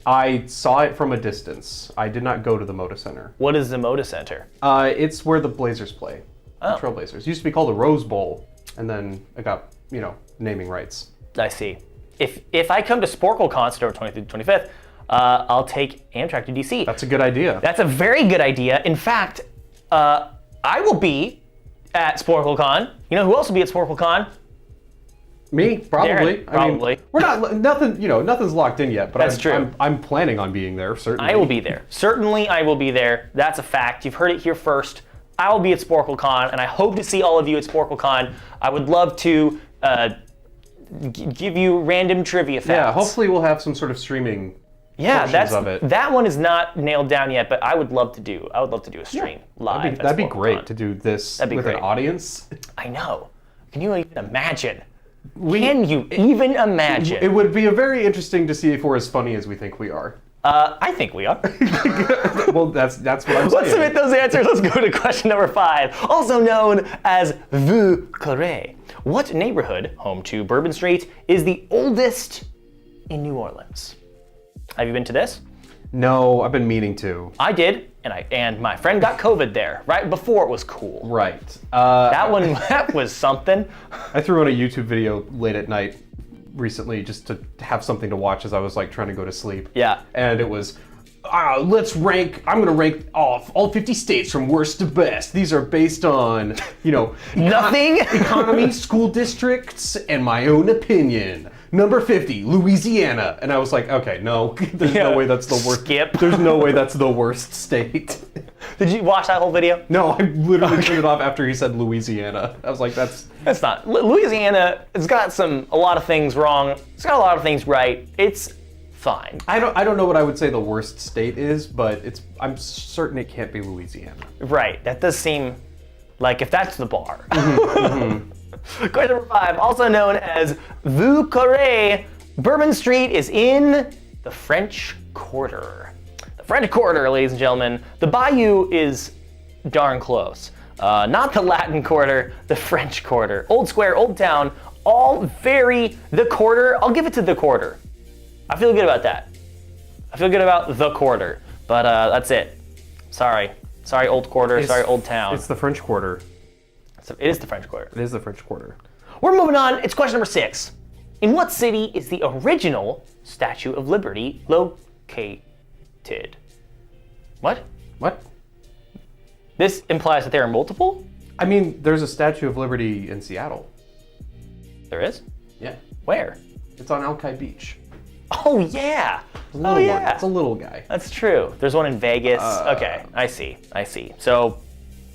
I saw it from a distance. I did not go to the Moda Center. What is the Moda Center? It's where the Blazers play. The Trailblazers. It used to be called the Rose Bowl, and then it got, naming rights. I see. If I come to Sporcle Con, September 23rd to 25th, I'll take Amtrak to DC. That's a good idea. That's a very good idea. In fact, I will be at Sporcle Con. You know who else will be at Sporcle Con? Me, probably. Darrin, probably. I mean, we're not nothing. Nothing's locked in yet. But That's true. I'm planning on being there. Certainly. I will be there. Certainly, I will be there. That's a fact. You've heard it here first. I will be at SporcleCon, and I hope to see all of you at SporcleCon. I would love to give you random trivia facts. Yeah. Hopefully, we'll have some sort of streaming. Portions of it. That one is not nailed down yet, but I would love to do a stream live. That'd be great to do this with great. an audience. I know. Can you even imagine? Can you even imagine? It would be very interesting to see if we're as funny as we think we are. I think we are. Well, that's what I'm saying. Let's submit those answers. Let's go to question number 5, also known as Vous Correz. What neighborhood, home to Bourbon Street, is the oldest in New Orleans? Have you been to this? No, I've been meaning to. I did, and my friend got COVID there right before it was cool. Right. That was something. I threw on a YouTube video late at night recently just to have something to watch as I was like trying to go to sleep. Yeah. And it was, I'm going to rank off all 50 states from worst to best. These are based on, Nothing. economy, school districts, and my own opinion. Number 50, Louisiana. And I was like, okay, no, there's no way that's the worst. Skip. There's no way that's the worst state. Did you watch that whole video? No, I literally turned it off after he said Louisiana. I was like, that's not. Louisiana, it's got a lot of things wrong. It's got a lot of things right. It's fine. I don't know what I would say the worst state is, but I'm certain it can't be Louisiana. Right. That does seem like if that's the bar. Question number 5, also known as Vous Correz, Bourbon Street is in the French Quarter. The French Quarter, ladies and gentlemen. The Bayou is darn close. Not the Latin Quarter, the French Quarter. Old Square, Old Town, all very the Quarter. I'll give it to the Quarter. I feel good about that. I feel good about the Quarter, but that's it. Sorry, Old Quarter. Sorry, Old Town. It's the French Quarter. It is the French Quarter. It is the French Quarter. We're moving on. It's question number 6. In what city is the original Statue of Liberty located? What? What? This implies that there are multiple? I mean, there's a Statue of Liberty in Seattle. There is? Yeah. Where? It's on Alki Beach. Oh, yeah. One. It's a little guy. That's true. There's one in Vegas. Okay, I see. So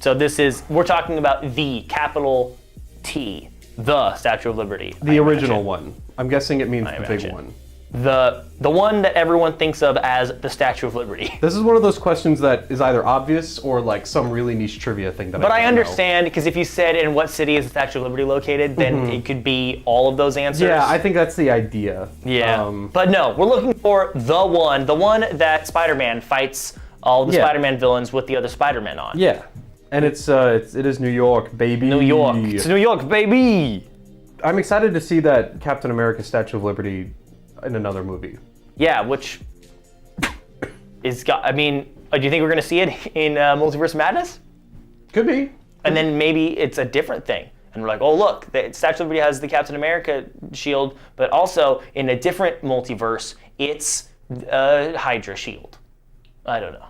we're talking about the capital T, the Statue of Liberty. The original one. I'm guessing it means the big one. The one that everyone thinks of as the Statue of Liberty. This is one of those questions that is either obvious or like some really niche trivia thing that But I don't understand, because if you said in what city is the Statue of Liberty located, then it could be all of those answers. Yeah, I think that's the idea. Yeah, but no, we're looking for the one that Spider-Man fights all the Spider-Man villains with the other Spider-Men on. Yeah, and it is New York, baby. New York. It's New York, baby. I'm excited to see that Captain America Statue of Liberty in another movie. Yeah, which is do you think we're going to see it in Multiverse of Madness? Could be. And then maybe it's a different thing. And we're like, oh, look, the Statue of Liberty has the Captain America shield, but also in a different multiverse, it's Hydra shield. I don't know.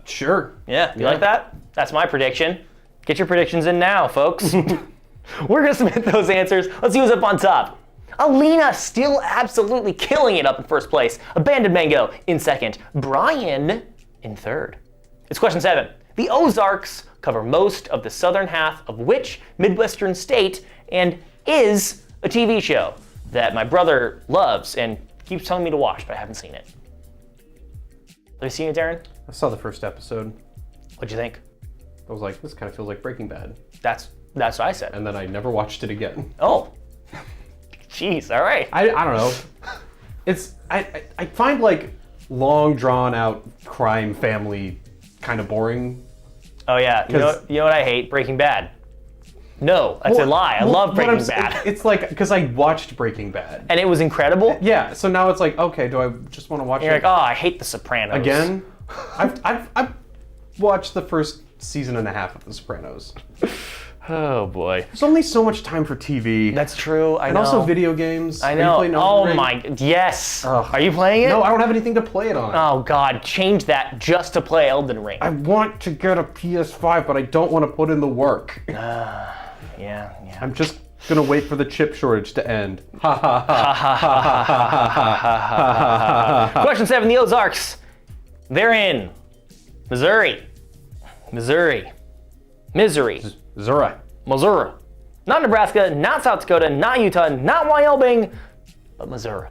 Sure. Yeah, you like that? That's my prediction. Get your predictions in now, folks. We're going to submit those answers. Let's see who's up on top. Alina still absolutely killing it up in first place. Abandoned Mango in second. Brian in third. It's question 7. The Ozarks cover most of the southern half of which Midwestern state and is a TV show that my brother loves and keeps telling me to watch, but I haven't seen it. Have you seen it, Darrin? I saw the first episode. What'd you think? I was like, this kind of feels like Breaking Bad. That's what I said. And then I never watched it again. Oh. Jeez, all right. I don't know. I find like long drawn out crime family kind of boring. Oh yeah, you know what I hate? Breaking Bad. No, that's a lie. I love Breaking Bad. It's like, because I watched Breaking Bad. And it was incredible? Yeah, so now it's like, okay, do I just want to watch it? You're like, oh, I hate The Sopranos. Again? I've watched the first season and a half of The Sopranos. Oh boy. There's only so much time for TV. That's true, I know. And also video games. I know. Yes. Ugh. Are you playing it? No, I don't have anything to play it on. Oh god, change that just to play Elden Ring. I want to get a PS5, but I don't want to put in the work. Yeah. I'm just Gonna wait for the chip shortage to end. Ha ha ha ha ha ha ha ha. Question 7, the Ozarks. They're in Missouri. Missouri. Not Nebraska, not South Dakota, not Utah, not Wyoming, but Missouri.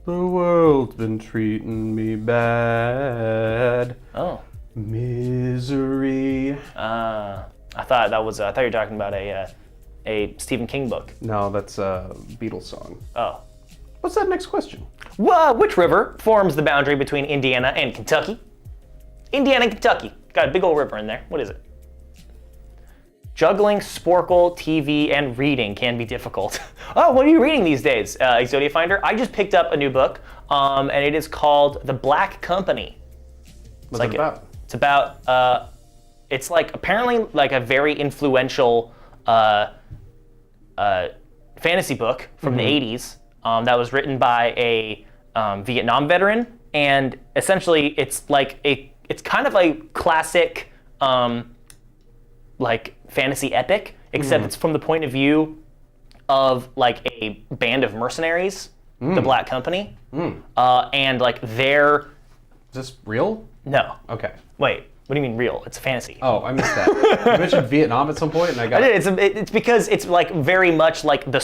The world's been treating me bad. Oh. Misery. I thought you were talking about a Stephen King book. No, that's a Beatles song. Oh. What's that next question? Which river forms the boundary between Indiana and Kentucky? Indiana and Kentucky. Got a big old river in there. What is it? Juggling, Sporcle, TV, and reading can be difficult. Oh, what are you reading these days, Exodia Finder? I just picked up a new book, and it is called The Black Company. What's it about? It's about, it's like apparently like a very influential fantasy book from the 80s that was written by a Vietnam veteran, and essentially it's kind of a classic like fantasy epic, except it's from the point of view of like a band of mercenaries, the Black Company, and like they're. Is this real? No. Okay. Wait. What do you mean real? It's a fantasy. Oh, I missed that. You mentioned Vietnam at some point, and I got. It's because it's like very much like the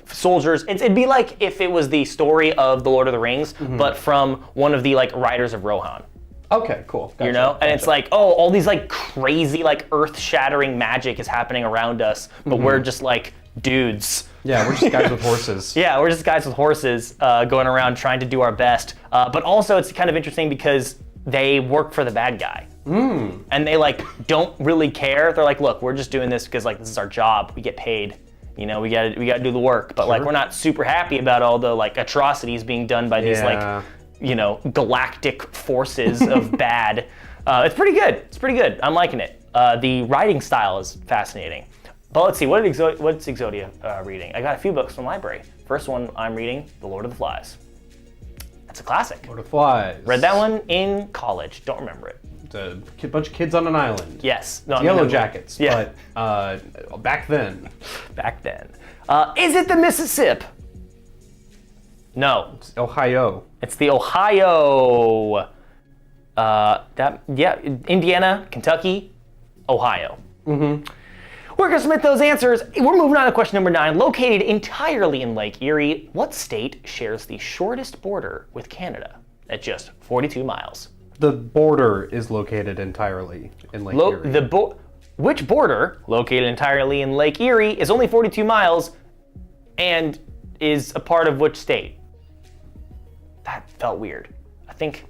soldiers. It'd be like if it was the story of the Lord of the Rings, but from one of the like Riders of Rohan. Okay, cool. Gotcha, You know, and it's like, oh, all these like crazy, like earth-shattering magic is happening around us, but we're just like dudes. Yeah, we're just guys with horses. Yeah, we're just guys with horses going around trying to do our best. But also, it's kind of interesting because they work for the bad guy, and they like don't really care. They're like, look, we're just doing this because like this is our job. We get paid. You know, we gotta do the work. But like, we're not super happy about all the like atrocities being done by these like, you know, galactic forces of bad. It's pretty good. It's pretty good. I'm liking it. The writing style is fascinating. But let's see, what's Exodia reading? I got a few books from the library. First one I'm reading, The Lord of the Flies. That's a classic. Lord of the Flies. Read that one in college. Don't remember it. It's a bunch of kids on an island. Yes. No, Yellow Jackets. Yeah. But back then. Back then. Is it the Mississippi? No. It's Ohio. It's the Ohio. Indiana, Kentucky, Ohio. We're gonna submit those answers. We're moving on to question number 9. Located entirely in Lake Erie, what state shares the shortest border with Canada at just 42 miles? The border is located entirely in Lake Erie. Which border, located entirely in Lake Erie, is only 42 miles and is a part of which state? That felt weird. I think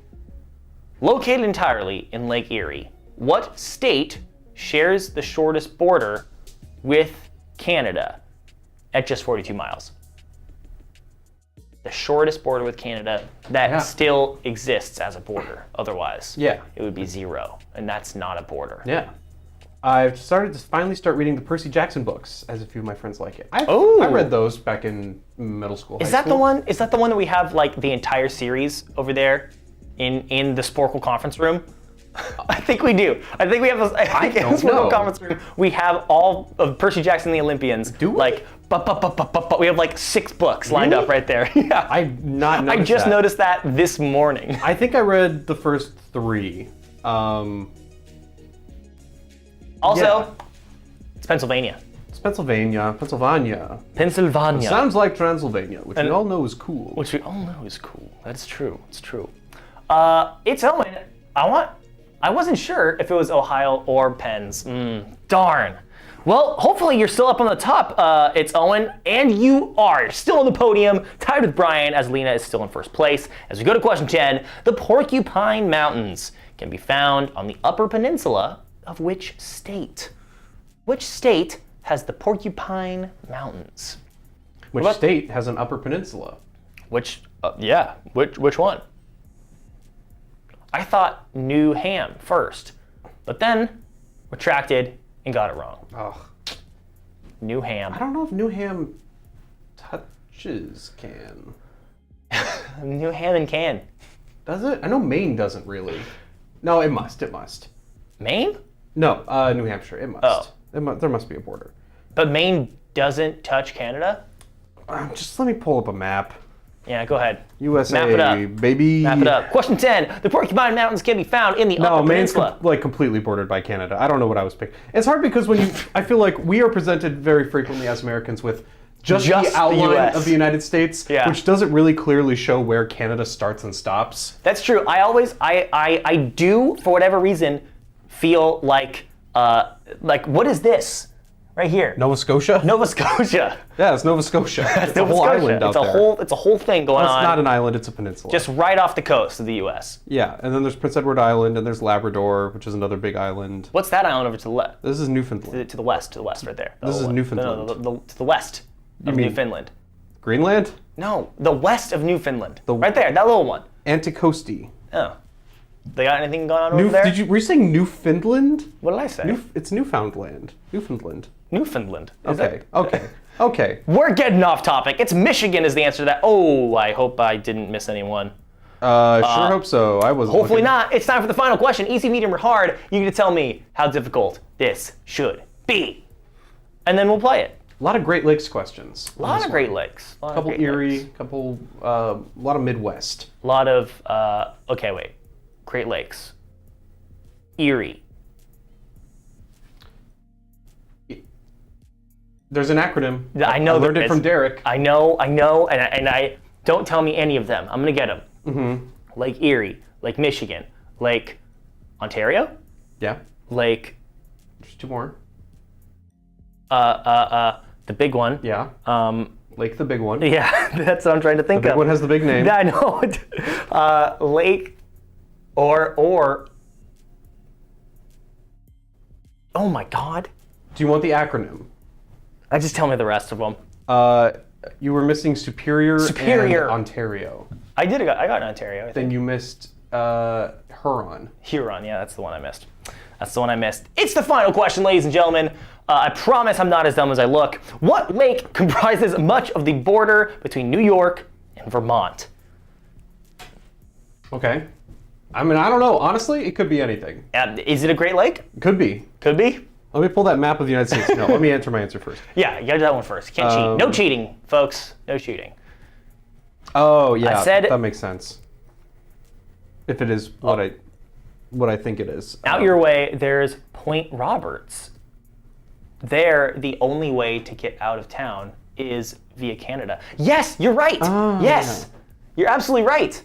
located entirely in Lake Erie, what state shares the shortest border with Canada at just 42 miles? The shortest border with Canada that still exists as a border. Otherwise, it would be 0, and that's not a border. Yeah. I've started to finally start reading the Percy Jackson books, as a few of my friends like it. I read those back in middle school. Is that the one that we have like the entire series over there in the Sporcle conference room? I think we do. I think we have this. I think in the Sporcle conference room we have all of Percy Jackson and the Olympians. Do we? Like, we have like 6 books lined up right there. Yeah. I've not noticed I just noticed that this morning. I think I read the first 3. Also, it's Pennsylvania. It's Pennsylvania. Pennsylvania. Sounds like Transylvania, which we all know is cool. Which we all know is cool. That's true. It's true. It's Owen. I wasn't sure if it was Ohio or Penn's. Darn. Well, hopefully you're still up on the top. It's Owen, and you are still on the podium, tied with Brian, as Lena is still in first place. As we go to question 10, the Porcupine Mountains can be found on the Upper Peninsula of which state? Which state has the Porcupine Mountains? Which state has an Upper Peninsula? Which one? I thought New Ham first, but then retracted and got it wrong. Ugh. New Ham. I don't know if New Ham touches can. New Ham and can. Does it? I know Maine doesn't really. No, it must. Maine? No, New Hampshire. It must. Oh. There must be a border. But Maine doesn't touch Canada? Just let me pull up a map. Yeah, go ahead. USA, Map it up. baby. Map it up. Question 10. The Porcupine Mountains can be found in the Upper Maine's Peninsula. completely bordered by Canada. I don't know what I was picking. It's hard because I feel like we are presented very frequently as Americans with just the outline US. of the United States, which doesn't really clearly show where Canada starts and stops. That's true. I do, for whatever reason, feel like what is this? Right here. Nova Scotia? Nova Scotia. Yeah, it's Nova Scotia. It's a Nova whole Scotia. island out it's there. It's a whole thing going on. It's not an island, it's a peninsula. Just right off the coast of the U.S. Yeah, and then there's Prince Edward Island, and there's Labrador, which is another big island. What's that island over to the left? This is Newfoundland. To the west, right there. This is Newfoundland. No, to the west of Newfoundland. Greenland? No, the west of Newfoundland. Right there, that little one. Anticosti. Oh. They got anything going on over there? Were you saying Newfoundland? What did I say? It's Newfoundland. Newfoundland. Newfoundland. Okay. We're getting off topic. It's Michigan is the answer to that. Oh, I hope I didn't miss anyone. Sure hope so. I wasn't Hopefully looking. not. It's time for the final question. Easy, medium, or hard. You get to tell me how difficult this should be. And then we'll play it. A lot of Great Lakes questions. A lot of Great Lakes. A couple Erie, a lot of Midwest. A lot of, Great Lakes. Erie. There's an acronym. I know. I learned it from Derek. I know, and I don't tell me any of them. I'm gonna get them. Mm-hmm. Lake Erie, Lake Michigan, Lake Ontario. Yeah. Lake. There's two more. The big one. Yeah. Lake the big one. Yeah, that's what I'm trying to think of. The big one has the big name. Yeah, I know. Lake, or. Oh my God. Do you want the acronym? Just tell me the rest of them. You were missing Superior and Ontario. I got Ontario. I think. Then you missed Huron. Huron, yeah, that's the one I missed. It's the final question, ladies and gentlemen. I promise I'm not as dumb as I look. What lake comprises much of the border between New York and Vermont? Okay. I mean, I don't know. Honestly, it could be anything. Is it a Great Lake? Could be. Could be. Let me pull that map of the United States. No, let me answer my answer first. Yeah, you gotta do that one first. Can't cheat. No cheating, folks. No cheating. Oh, yeah, I said, that makes sense. If it is what I think it is. Out your way, there's Point Roberts. There, the only way to get out of town is via Canada. Yes, you're right. Yes, you're absolutely right.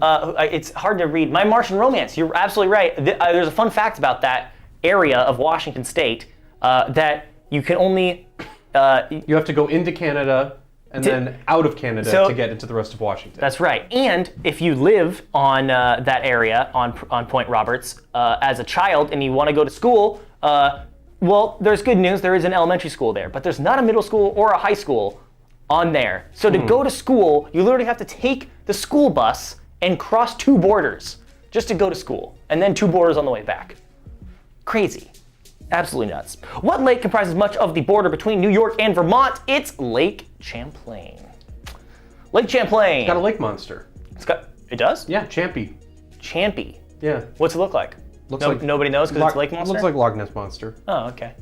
It's hard to read. My Martian Romance. You're absolutely right. There's a fun fact about that area of Washington State that you can only. You have to go into Canada and then out of Canada to get into the rest of Washington. That's right. And if you live on that area on Point Roberts as a child and you want to go to school, well, there's good news. There is an elementary school there, but there's not a middle school or a high school on there. So to go to school, you literally have to take the school bus and cross 2 borders just to go to school, and then 2 borders on the way back. Crazy. Absolutely nuts. What lake comprises much of the border between New York and Vermont? It's Lake Champlain. Lake Champlain. It's got a lake monster. It does? Yeah, Champy. Champy. Yeah. What's it look like? Nobody knows because it's a lake monster? Looks like Loch Ness Monster. Oh, okay.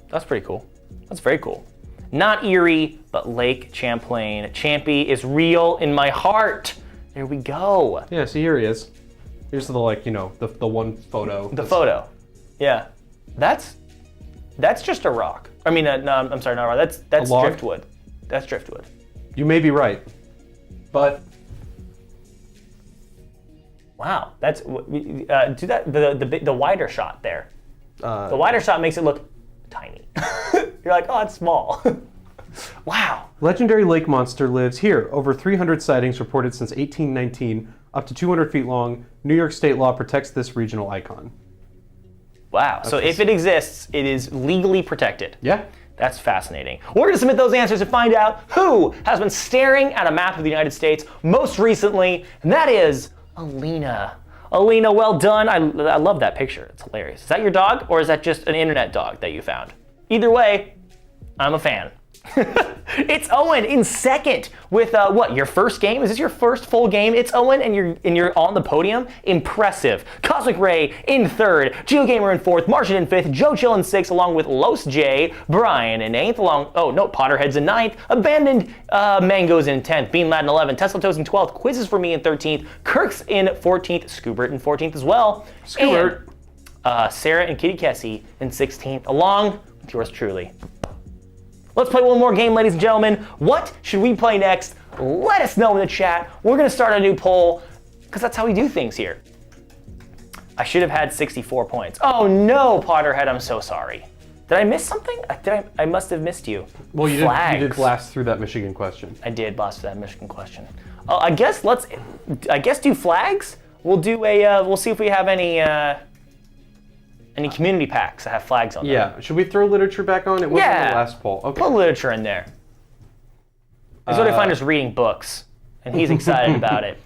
That's pretty cool. That's very cool. Not Erie, but Lake Champlain. Champy is real in my heart. There we go. Yeah, see, here he is. Here's the the one photo. The photo. Yeah. That's just a rock. I mean, no, I'm sorry, not a rock. That's driftwood. That's driftwood. You may be right, but wow, that's do that the wider shot there. The wider shot makes it look tiny. You're like, oh, it's small. Wow. Legendary lake monster lives here. Over 300 sightings reported since 1819, up to 200 feet long. New York state law protects this regional icon. Wow. So if it exists, it is legally protected. Yeah. That's fascinating. We're going to submit those answers to find out who has been staring at a map of the United States most recently, and that is Alina. Alina, well done. I love that picture. It's hilarious. Is that your dog, or is that just an internet dog that you found? Either way, I'm a fan. It's Owen in second with what, your first game? Is this your first full game? It's Owen and you're on the podium? Impressive. Cosmic Ray in third, GeoGamer in fourth, Martian in fifth, Joe Chill in sixth, along with Los J, Brian in eighth, Potterheads in ninth, Abandoned Mangoes in 10th, Bean Lad in 11th, Tesla Toes in 12th, Quizzes for Me in 13th, Kirk's in 14th, Scoobert in 14th as well. Scoobert. And Sarah and Kitty Kessie in 16th, along with yours truly. Let's play one more game, ladies and gentlemen. What should we play next? Let us know in the chat. We're gonna start a new poll, because that's how we do things here. I should have had 64 points. Oh no, Potterhead, I'm so sorry. Did I miss something? I must have missed you. Well, you did blast through that Michigan question. I did blast through that Michigan question. I guess do flags? We'll do we'll see if we have any community packs that have flags on them. Yeah, should we throw literature back on? It wasn't the last poll. Okay. Put literature in there. That's what I find is reading books, and he's excited about it.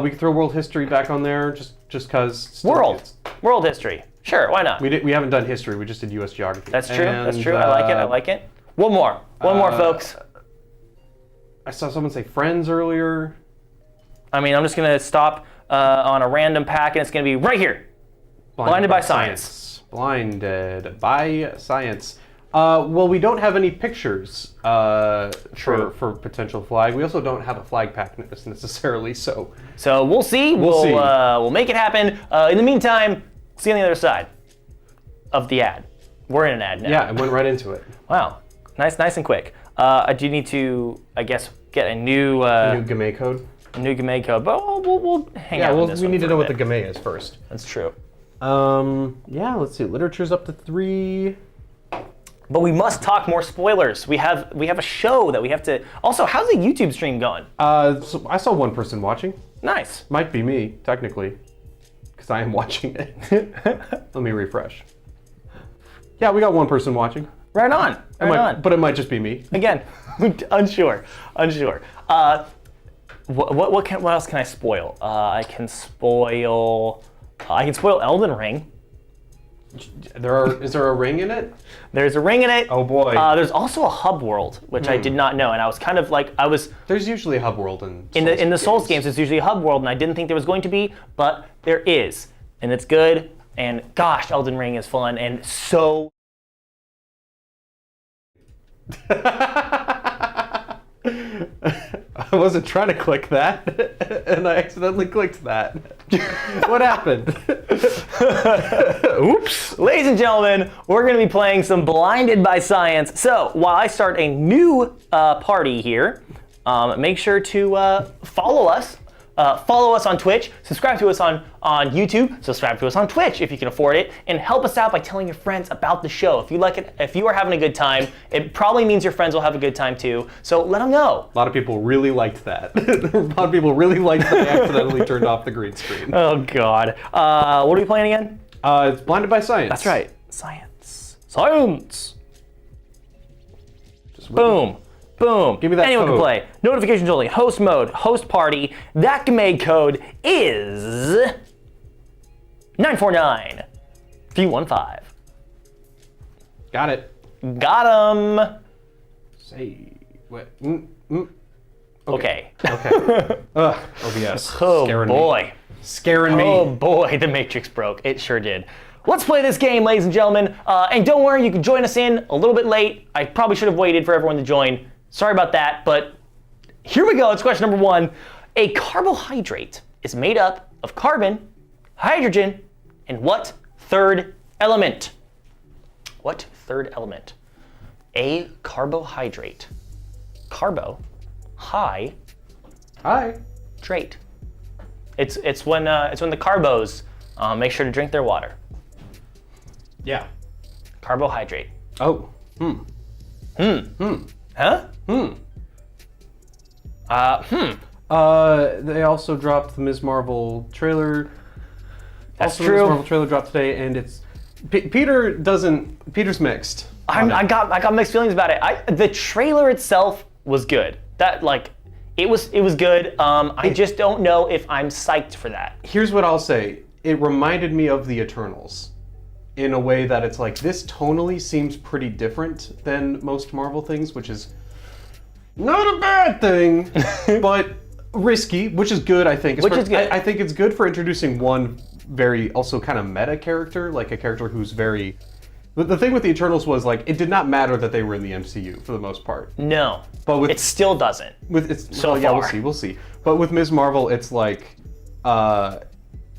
We could throw world history back on there, just because. World history. Sure, why not? We haven't done history. We just did U.S. geography. That's true. That's true. I like it. One more, folks. I saw someone say Friends earlier. I mean, I'm just gonna stop on a random pack, and it's gonna be right here. Blinded by Science. Blinded by Science. Well, we don't have any pictures for potential flag. We also don't have a flag pack necessarily, so. So we'll see. We'll make it happen. In the meantime, see you on the other side of the ad. We're in an ad now. Yeah, I went right into it. Wow, nice and quick. I do need to, I guess, get a new GAME code. A new GAME code, but we'll hang out with this. We need to know what the GAME is first. That's true. Yeah, let's see. Literature's up to 3. But we must talk more spoilers. We have a show that we have to. Also, how's the YouTube stream going? So I saw one person watching. Nice. Might be me, technically, because I am watching it. Let me refresh. Yeah, we got one person watching. Right on. But it might just be me. Again, unsure. What else can I spoil? I can spoil Elden Ring. Is there a ring in it? There's a ring in it. Oh boy. There's also a hub world, which I did not know, and I was kind of like There's usually a hub world in the Souls games. There's usually a hub world, and I didn't think there was going to be, but there is, and it's good. And gosh, Elden Ring is fun and so. I wasn't trying to click that, and I accidentally clicked that. What happened? Oops. Ladies and gentlemen, we're going to be playing some Blinded by Science. So while I start a new party here, make sure to follow us. Follow us on Twitch, subscribe to us on YouTube, subscribe to us on Twitch if you can afford it, and help us out by telling your friends about the show. If you like it, if you are having a good time, it probably means your friends will have a good time too, so let them know. A lot of people really liked that. A lot of people really liked that they accidentally turned off the green screen. Oh God. What are we playing again? It's Blinded by Science. That's right. Science. Just boom. Boom. Give me that Anyone code. can play. Notifications only. Host mode. Host party. That GAME code is 949-315. Got it. Got him. Say what? Okay. OBS. Oh Scaring boy. Me. Scaring me. Oh boy, the Matrix broke. It sure did. Let's play this game, ladies and gentlemen. And don't worry, you can join us in a little bit late. I probably should have waited for everyone to join. Sorry about that, but here we go. It's question number 1. A carbohydrate is made up of carbon, hydrogen, and what third element? What third element? A carbohydrate. Carbo. Hi. Drate. It's when the carbos make sure to drink their water. Yeah. Carbohydrate. Oh. Huh? They also dropped the Ms. Marvel trailer. That's also, true. The Ms. Marvel trailer dropped today, and it's Peter's mixed. I got mixed feelings about it. The trailer itself was good. It was good. I just don't know if I'm psyched for that. Here's what I'll say. It reminded me of the Eternals. in a way that it's like, this tonally seems pretty different than most Marvel things, which is not a bad thing, but risky, which is good, I think. Which is good. I think it's good for introducing one very also kind of meta character, like a character who's very... But the thing with the Eternals was, like, it did not matter that they were in the MCU for the most part. No, but with, it still doesn't. Yeah, we'll see. But with Ms. Marvel, it's like,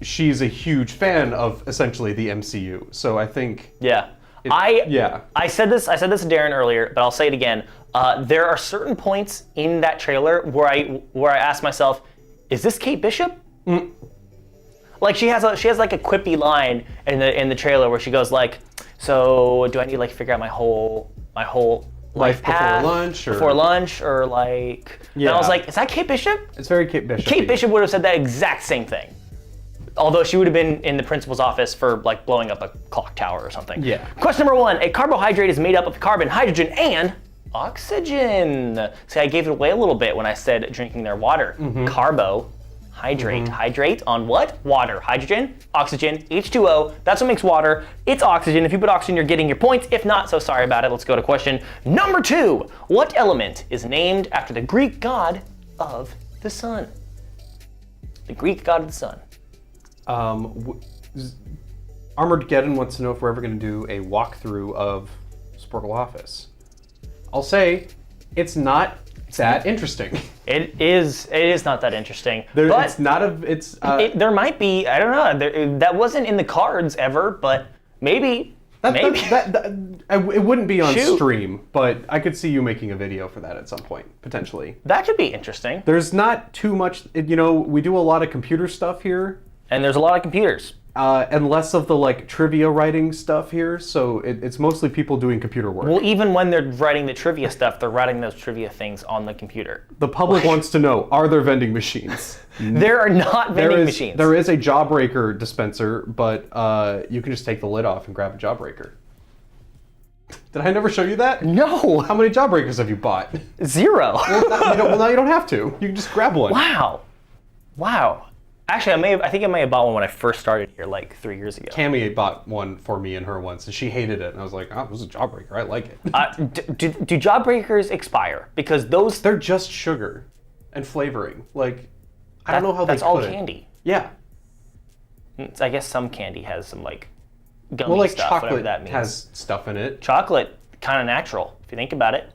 she's a huge fan of essentially the MCU. So I think... Yeah. I said this to Darrin earlier, but I'll say it again. There are certain points in that trailer where I ask myself, is this Kate Bishop? Like she has like a quippy line in the trailer where she goes like, so do I need to like figure out my whole life path before lunch or like? Yeah. And I was like, is that Kate Bishop? It's very Kate Bishop. Kate Bishop would have said that exact same thing. Although she would have been in the principal's office for like blowing up a clock tower or something. Yeah. Question number 1, a carbohydrate is made up of carbon, hydrogen, and oxygen. See, I gave it away a little bit when I said drinking their water. Carbohydrate. Hydrate on what? Water. Hydrogen, oxygen, H2O. That's what makes water. It's oxygen. If you put oxygen, you're getting your points. If not, so sorry about it. Let's go to question number 2. What element is named after the Greek god of the sun? The Greek god of the sun. Armageddon wants to know if we're ever going to do a walkthrough of Sporcle Office. I'll say it's not that interesting. It is not that interesting. There might be. I don't know. That wasn't in the cards ever, but maybe. It wouldn't be on stream, but I could see you making a video for that at some point, potentially. That could be interesting. There's not too much, we do a lot of computer stuff here. And there's a lot of computers. And less of the like trivia writing stuff here, so it's mostly people doing computer work. Well, even when they're writing the trivia stuff, they're writing those trivia things on the computer. The public wants to know, are there vending machines? There are not vending machines. There is a Jawbreaker dispenser, but you can just take the lid off and grab a Jawbreaker. Did I never show you that? No. How many Jawbreakers have you bought? 0. Well, now you don't have to. You can just grab one. Wow. Actually, I think I may have bought one when I first started here, like 3 years ago. Cammy bought one for me and her once, and she hated it. And I was like, oh, this is a Jawbreaker. I like it. Do Jawbreakers expire? Because they're just sugar and flavoring. Like, I don't know how that's they all could. candy. Yeah. I guess some candy has some like gummy stuff, whatever that means. Has stuff in it. Chocolate, kind of natural, if you think about it.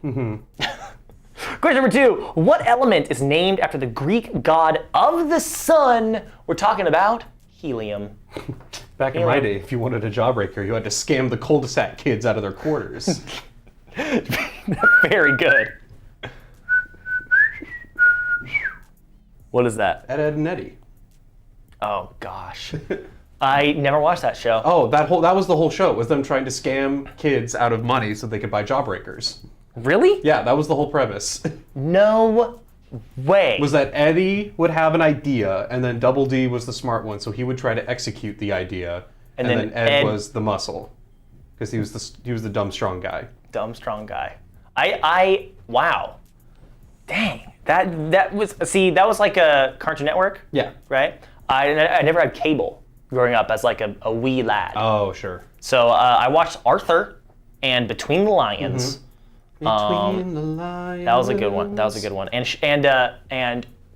Question number 2. What element is named after the Greek god of the sun? We're talking about helium. Back in my day, if you wanted a Jawbreaker, you had to scam the cul-de-sac kids out of their quarters. Very good. What is that? Ed, Edd, and Eddy. Oh, gosh. I never watched that show. Oh, that was the whole show, was them trying to scam kids out of money so they could buy Jawbreakers. Really? Yeah, that was the whole premise. No way. Was that Eddie would have an idea, and then Double D was the smart one, so he would try to execute the idea, and then Ed was the muscle, because he was the dumb strong guy. Dumb strong guy. Wow. Dang. That was like a Cartoon Network. Yeah. Right. I never had cable growing up as like a wee lad. Oh, sure. So I watched Arthur and Between the Lions. Between the Lions. That was a good one. And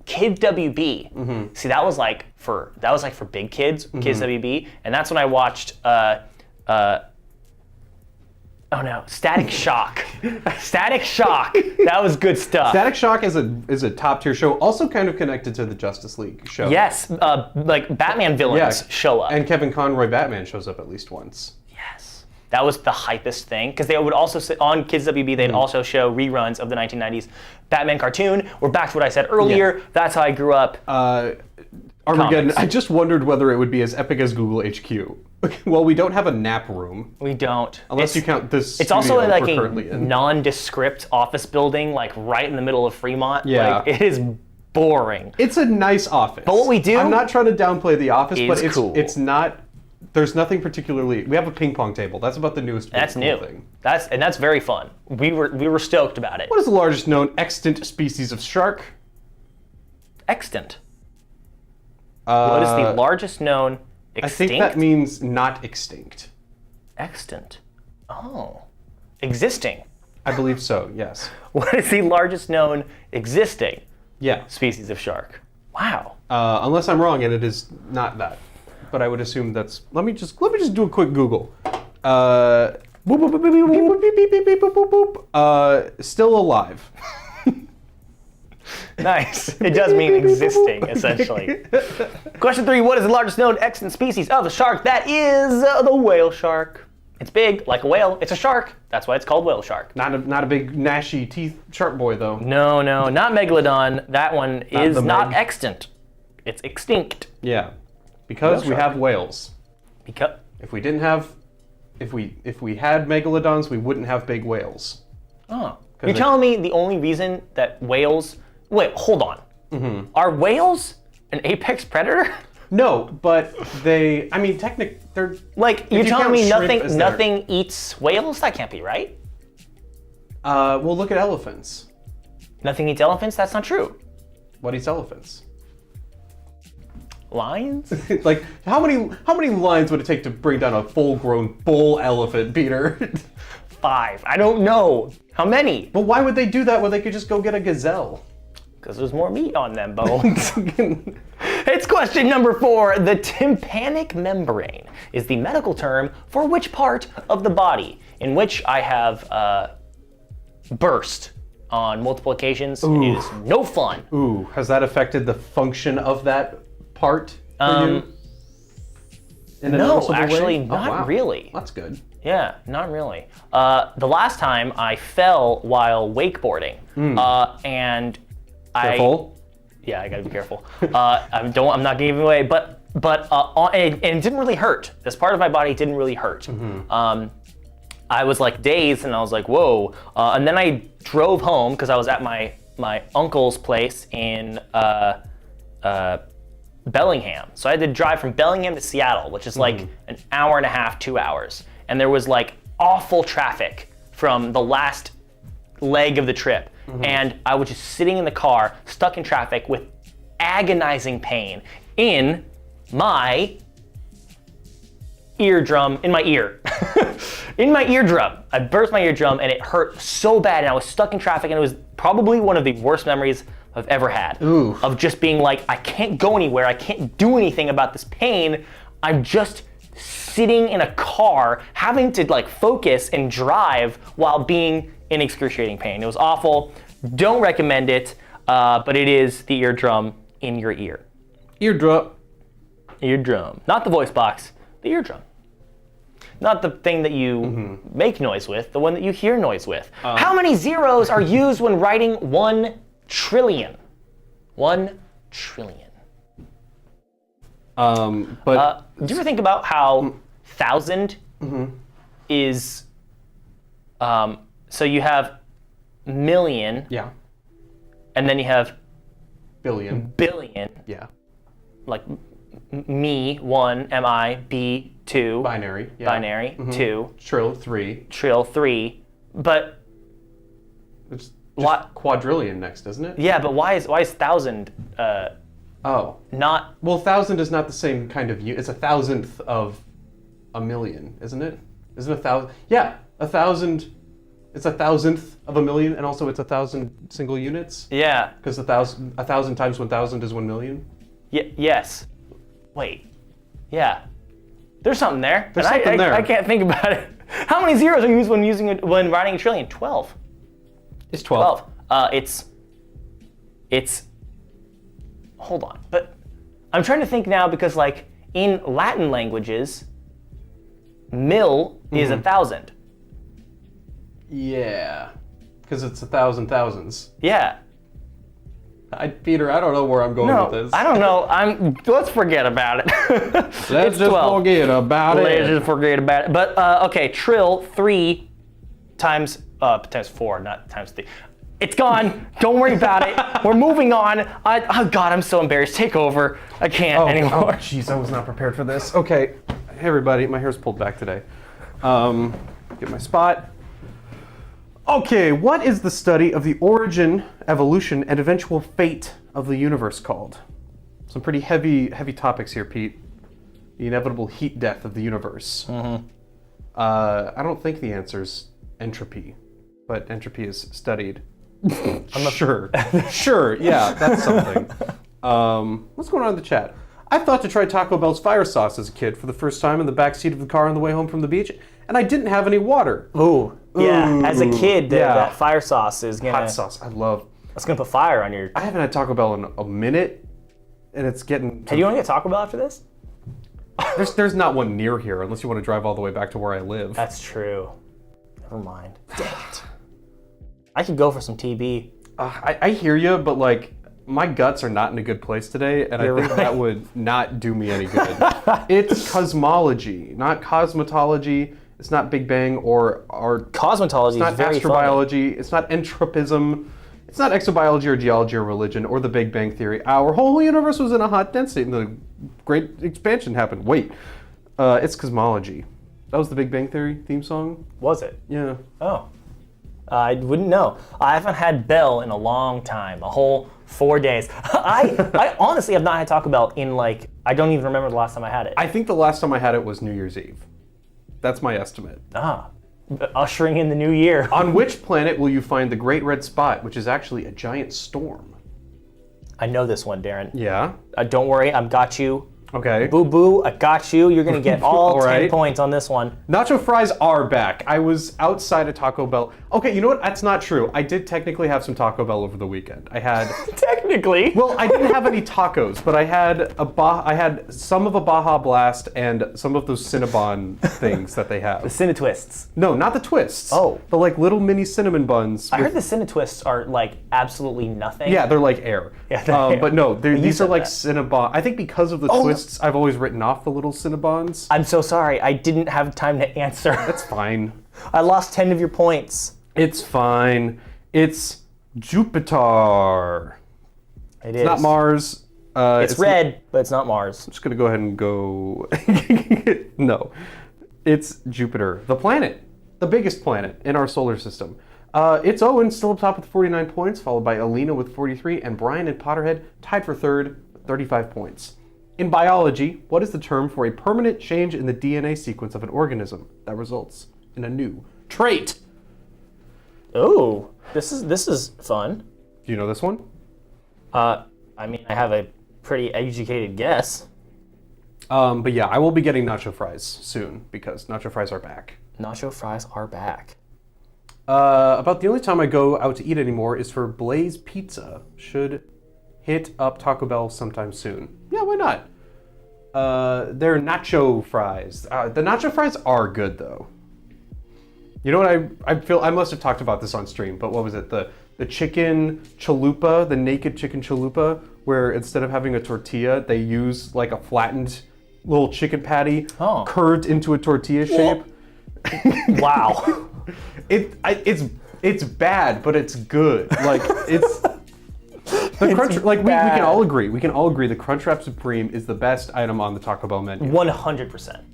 Kid WB. See, that was like for big kids, Kids WB, and that's when I watched Static Shock. Static Shock. That was good stuff. Static Shock is a top tier show, also kind of connected to the Justice League show. Yes, like Batman villains show up. And Kevin Conroy Batman shows up at least once. Yes. That was the hypest thing, because they would also sit on Kids WB, they'd also show reruns of the 1990s Batman cartoon. We're back to what I said earlier. Yeah. That's how I grew up. Armageddon, I just wondered whether it would be as epic as Google HQ. Well, we don't have a nap room. We don't. Unless you count this. It's also like a nondescript office building, like right in the middle of Fremont. Yeah. Like, it is boring. It's a nice office. But what we do, I'm not trying to downplay the office, but cool. It's not. There's nothing particularly. We have a ping pong table. That's about the newest. That's new. Thing. That's very fun. We were stoked about it. What is the largest known extant species of shark? Extant. What is the largest known extinct? I think that means not extinct. Extant. Oh. Existing. I believe so, yes. What is the largest known existing Yeah. species of shark? Wow. Unless I'm wrong and it is not that. But I would assume that's... Let me just do a quick Google. Boop, boop, boop, boop, boop, boop, boop, boop, boop, boop, boop, boop. Still alive. Nice. It does mean existing, essentially. Question 3. What is the largest known extant species of a shark? That is the whale shark. It's big, like a whale. It's a shark. That's why it's called whale shark. Not a big gnashy teeth shark boy, though. No, not megalodon. That one is not extant. It's extinct. Yeah. Because we have whales. Because If we didn't have... If we had megalodons, we wouldn't have big whales. Oh. You're telling me the only reason that whales... Wait, hold on. Mm-hmm. Are whales an apex predator? No, but they... I mean, they're... Like, you're telling me nothing eats whales? That can't be right. Well, look at elephants. Nothing eats elephants? That's not true. What eats elephants? Lions? Like, how many lions would it take to bring down a full-grown bull elephant, Peter? 5. I don't know. How many? But why would they do that when they could just go get a gazelle? Because there's more meat on them bones. It's question number 4. The tympanic membrane is the medical term for which part of the body in which I have burst on multiple occasions. Ooh. It is no fun. Ooh, has that affected the function of that part for you? No, actually, not really. That's good. Yeah, not really. The last time I fell while wakeboarding, and Careful. Yeah, I gotta be careful. I'm not giving away, but and it didn't really hurt. This part of my body didn't really hurt. Mm-hmm. I was like dazed, and I was like, whoa. And then I drove home because I was at my uncle's place in Bellingham. So I had to drive from Bellingham to Seattle, which is like an hour and a half, 2 hours. And there was like awful traffic from the last leg of the trip. And I was just sitting in the car, stuck in traffic with agonizing pain in my eardrum, in my ear. In my eardrum. I burst my eardrum and it hurt so bad and I was stuck in traffic and it was probably one of the worst memories I've ever had. Ooh. Of just being like, I can't go anywhere, I can't do anything about this pain. I'm just sitting in a car, having to like focus and drive while being in excruciating pain. It was awful. Don't recommend it, but it is the eardrum in your ear. Eardrum. Eardrum. Not the voice box, the eardrum. Not the thing that you make noise with, the one that you hear noise with. How many zeros are used when writing 1 trillion? 1 trillion. But do you ever think about how 1,000 is, so you have million, yeah, and then you have billion, yeah, like me 1, mi, b 2, binary, yeah. Binary 2, trill 3, trill 3, but it's just what quadrillion next, isn't it? Yeah, but why is 1,000 not? Well, 1,000 is not the same kind of it's a thousandth of a million, isn't it? Isn't 1,000? Yeah, 1,000. It's a thousandth of a million, and also it's 1,000 single units. Yeah. Because 1,000 times 1,000 is 1 million. Yes. Wait. Yeah. There's something there. There's something there. I can't think about it. How many zeros are used when writing a trillion? 12. It's 12. It's. Hold on, but I'm trying to think now because like in Latin languages, mil is 1,000. Yeah, because it's 1,000 thousands. Yeah. Peter, I don't know where I'm going with this. I don't know. Let's forget about it. Let's just forget about it. Let's just forget about it. But okay, trill 3 times 4, not times 3. It's gone. Don't worry about it. We're moving on. Oh God, I'm so embarrassed. Take over. I can't anymore. Oh, jeez, I was not prepared for this. Okay, hey everybody, my hair's pulled back today. Get my spot. Okay, what is the study of the origin, evolution, and eventual fate of the universe called? Some pretty heavy topics here, Pete. The inevitable heat death of the universe. I don't think the answer's entropy, but entropy is studied. I'm not sure. Sure, yeah, that's something. What's going on in the chat? I thought to try Taco Bell's fire sauce as a kid for the first time in the backseat of the car on the way home from the beach, and I didn't have any water. Ooh, yeah. As a kid, that fire sauce is gonna... Hot sauce, I love. It's gonna put fire on your... I haven't had Taco Bell in a minute, and it's getting... Hey, do you want to get Taco Bell after this? There's not one near here, unless you want to drive all the way back to where I live. That's true. Never mind. Dang it. I could go for some TB. I hear you, but like, my guts are not in a good place today, and I think that would not do me any good. It's cosmology, not cosmetology. It's not Big Bang or cosmetology. It's not is very astrobiology. funny. It's not entropism. It's not exobiology or geology or religion or the Big Bang Theory. Our whole universe was in a hot dense state and the Great Expansion happened. Wait, it's cosmology. That was the Big Bang Theory theme song? Was it? Yeah. Oh. I wouldn't know. I haven't had Bell in a long time, a whole 4 days. I honestly have not had Taco Bell in like, I don't even remember the last time I had it. I think the last time I had it was New Year's Eve. That's my estimate. Ushering in the new year. On which planet will you find the Great Red Spot, which is actually a giant storm? I know this one, Darrin. Yeah? Don't worry, I've got you. Okay. Boo boo, I got you. You're gonna get all 10 points on this one. Nacho fries are back. I was outside of Taco Bell. Okay, you know what? That's not true. I did technically have some Taco Bell over the weekend. I had... Technically? Well, I didn't have any tacos, but I had some of a Baja Blast and some of those Cinnabon things that they have. The Cinnatwists. No, not the twists. Oh. The like little mini cinnamon buns. I heard the Cinnatwists are like absolutely nothing. Yeah, they're like air. Yeah, they're air. But no, these are like that. Cinnabon. I think because of the twists, I've always written off the little Cinnabons. I'm so sorry. I didn't have time to answer. That's fine. I lost 10 of your points. It's fine. It's Jupiter. It's not Mars. It's red, but it's not Mars. I'm just gonna go ahead and go. No, it's Jupiter, the planet, the biggest planet in our solar system. It's Owen still up top with 49 points, followed by Alina with 43, and Brian and Potterhead tied for third with 35 points. In biology, what is the term for a permanent change in the DNA sequence of an organism that results in a new trait? Oh, this is fun. Do you know this one? I mean, I have a pretty educated guess. But yeah, I will be getting nacho fries soon because nacho fries are back. Nacho fries are back. About the only time I go out to eat anymore is for Blaze Pizza. Should hit up Taco Bell sometime soon. Yeah, why not? They're nacho fries. The nacho fries are good though. You know what I feel? I must have talked about this on stream, but what was it? The chicken chalupa, the naked chicken chalupa, where instead of having a tortilla, they use like a flattened little chicken patty curved into a tortilla shape. Wow. It's bad, but it's good. Like it's the crunch. Like we can all agree. We can all agree the Crunchwrap Supreme is the best item on the Taco Bell menu. 100%.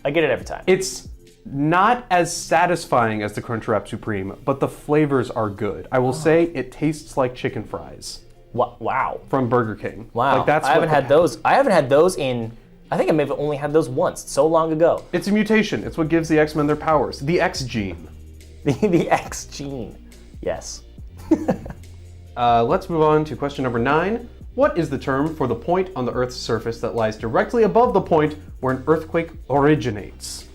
I get it every time. It's not as satisfying as the Crunchwrap Supreme, but the flavors are good. I will say it tastes like chicken fries. Wow. From Burger King. Wow. Like that's I haven't had those. I haven't had those in. I think I may have only had those once, so long ago. It's a mutation. It's what gives the X-Men their powers. The X gene. The X gene. Yes. Let's move on to question number 9. What is the term for the point on the Earth's surface that lies directly above the point where an earthquake originates?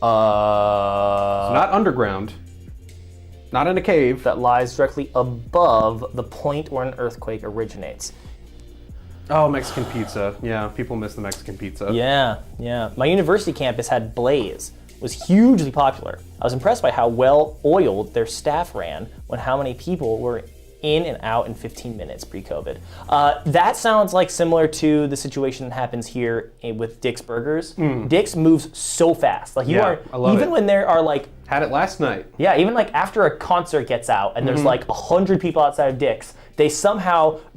It's not underground. Not in a cave. That lies directly above the point where an earthquake originates. Oh, Mexican pizza. Yeah, people miss the Mexican pizza. Yeah. My university campus had Blaze. It was hugely popular. I was impressed by how well oiled their staff ran when how many people were in and out in 15 minutes pre-COVID. That sounds like similar to the situation that happens here with Dick's Burgers. Dick's moves so fast. Like I love even it. when there are like... Had it last night. Yeah, even like after a concert gets out and there's like 100 people outside of Dick's,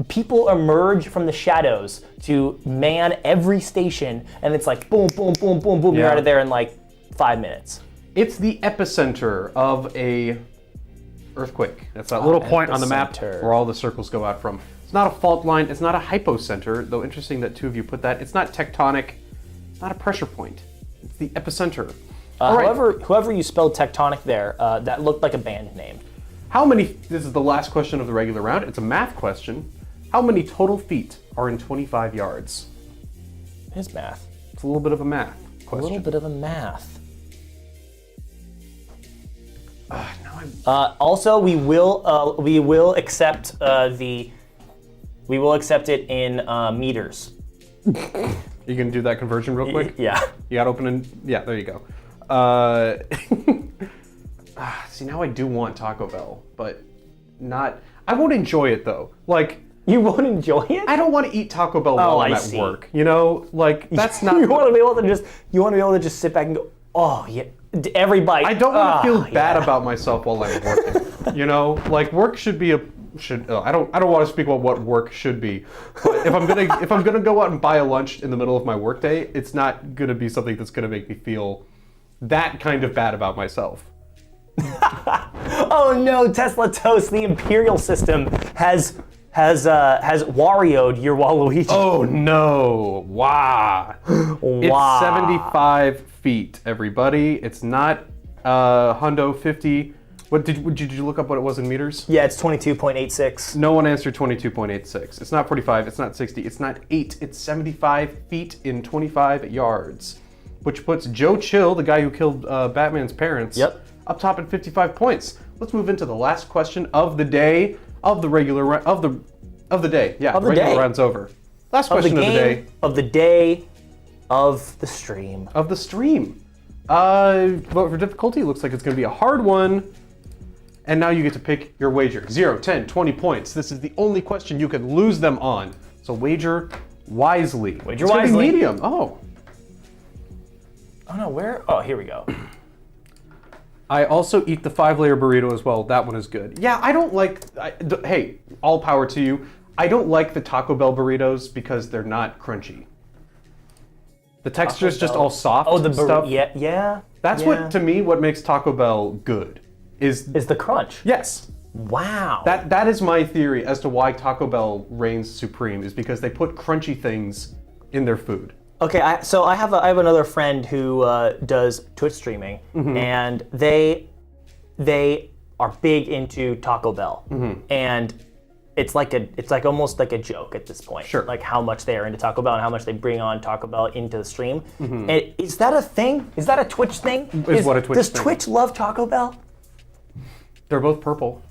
people emerge from the shadows to man every station, and it's like boom, boom, boom, boom, boom, you're out of there in like 5 minutes. It's the epicenter of a earthquake. That's that little point on the map where all the circles go out from. It's not a fault line, it's not a hypocenter, though interesting that two of you put that. It's not tectonic, it's not a pressure point. It's the epicenter. All right. Whoever you spelled tectonic there, that looked like a band name. How many, this is the last question of the regular round. It's a math question. How many total feet are in 25 yards? It is math. It's a little bit of a math question. A little bit of a math. No, Also, we will accept we will accept it in meters. You can do that conversion real quick? Yeah. You got to open in, yeah, there you go. See, now I do want Taco Bell, but not, I won't enjoy it though. Like, You won't enjoy it? I don't want to eat Taco Bell while I'm at work. You know, like that's not. You want to be able to just sit back and go, oh yeah, every bite. I don't want to feel bad about myself while I'm working. You know, like work should be I don't want to speak about what work should be. But if I'm gonna go out and buy a lunch in the middle of my workday, it's not gonna be something that's gonna make me feel that kind of bad about myself. Oh no, Tesla toast! The imperial system has Wario'd your Waluigi. Oh no! Wow. It's 75 feet, everybody. It's not hundo 50. What did you look up what it was in meters? Yeah, it's 22.86. No one answered 22.86. It's not 45. It's not 60. It's not 8. It's 75 feet in 25 yards, which puts Joe Chill, the guy who killed Batman's parents, up top at 55 points. Let's move into the last question of the day of the regular of the day. Yeah, the regular round's over. Last question of the day. Of the day of the stream. Of the stream. Vote for difficulty. Looks like it's going to be a hard one. And now you get to pick your wager. 0, 10, 20 points. This is the only question you can lose them on. So wager wisely. Wager wisely. Gonna be medium. Oh. Oh no, where? Oh, here we go. I also eat the 5-layer burrito as well. That one is good. Yeah, I don't like, hey, all power to you. I don't like the Taco Bell burritos because they're not crunchy. The texture is just all soft stuff. Yeah. That's what, to me, what makes Taco Bell good. Is the crunch. Yes. Wow. That is my theory as to why Taco Bell reigns supreme, is because they put crunchy things in their food. Okay, so I have another friend who does Twitch streaming, and they are big into Taco Bell, and it's like almost like a joke at this point. Sure. Like how much they are into Taco Bell and how much they bring on Taco Bell into the stream. And is that a thing? Is that a Twitch thing? Is what a Twitch does thing. Twitch love Taco Bell? They're both purple.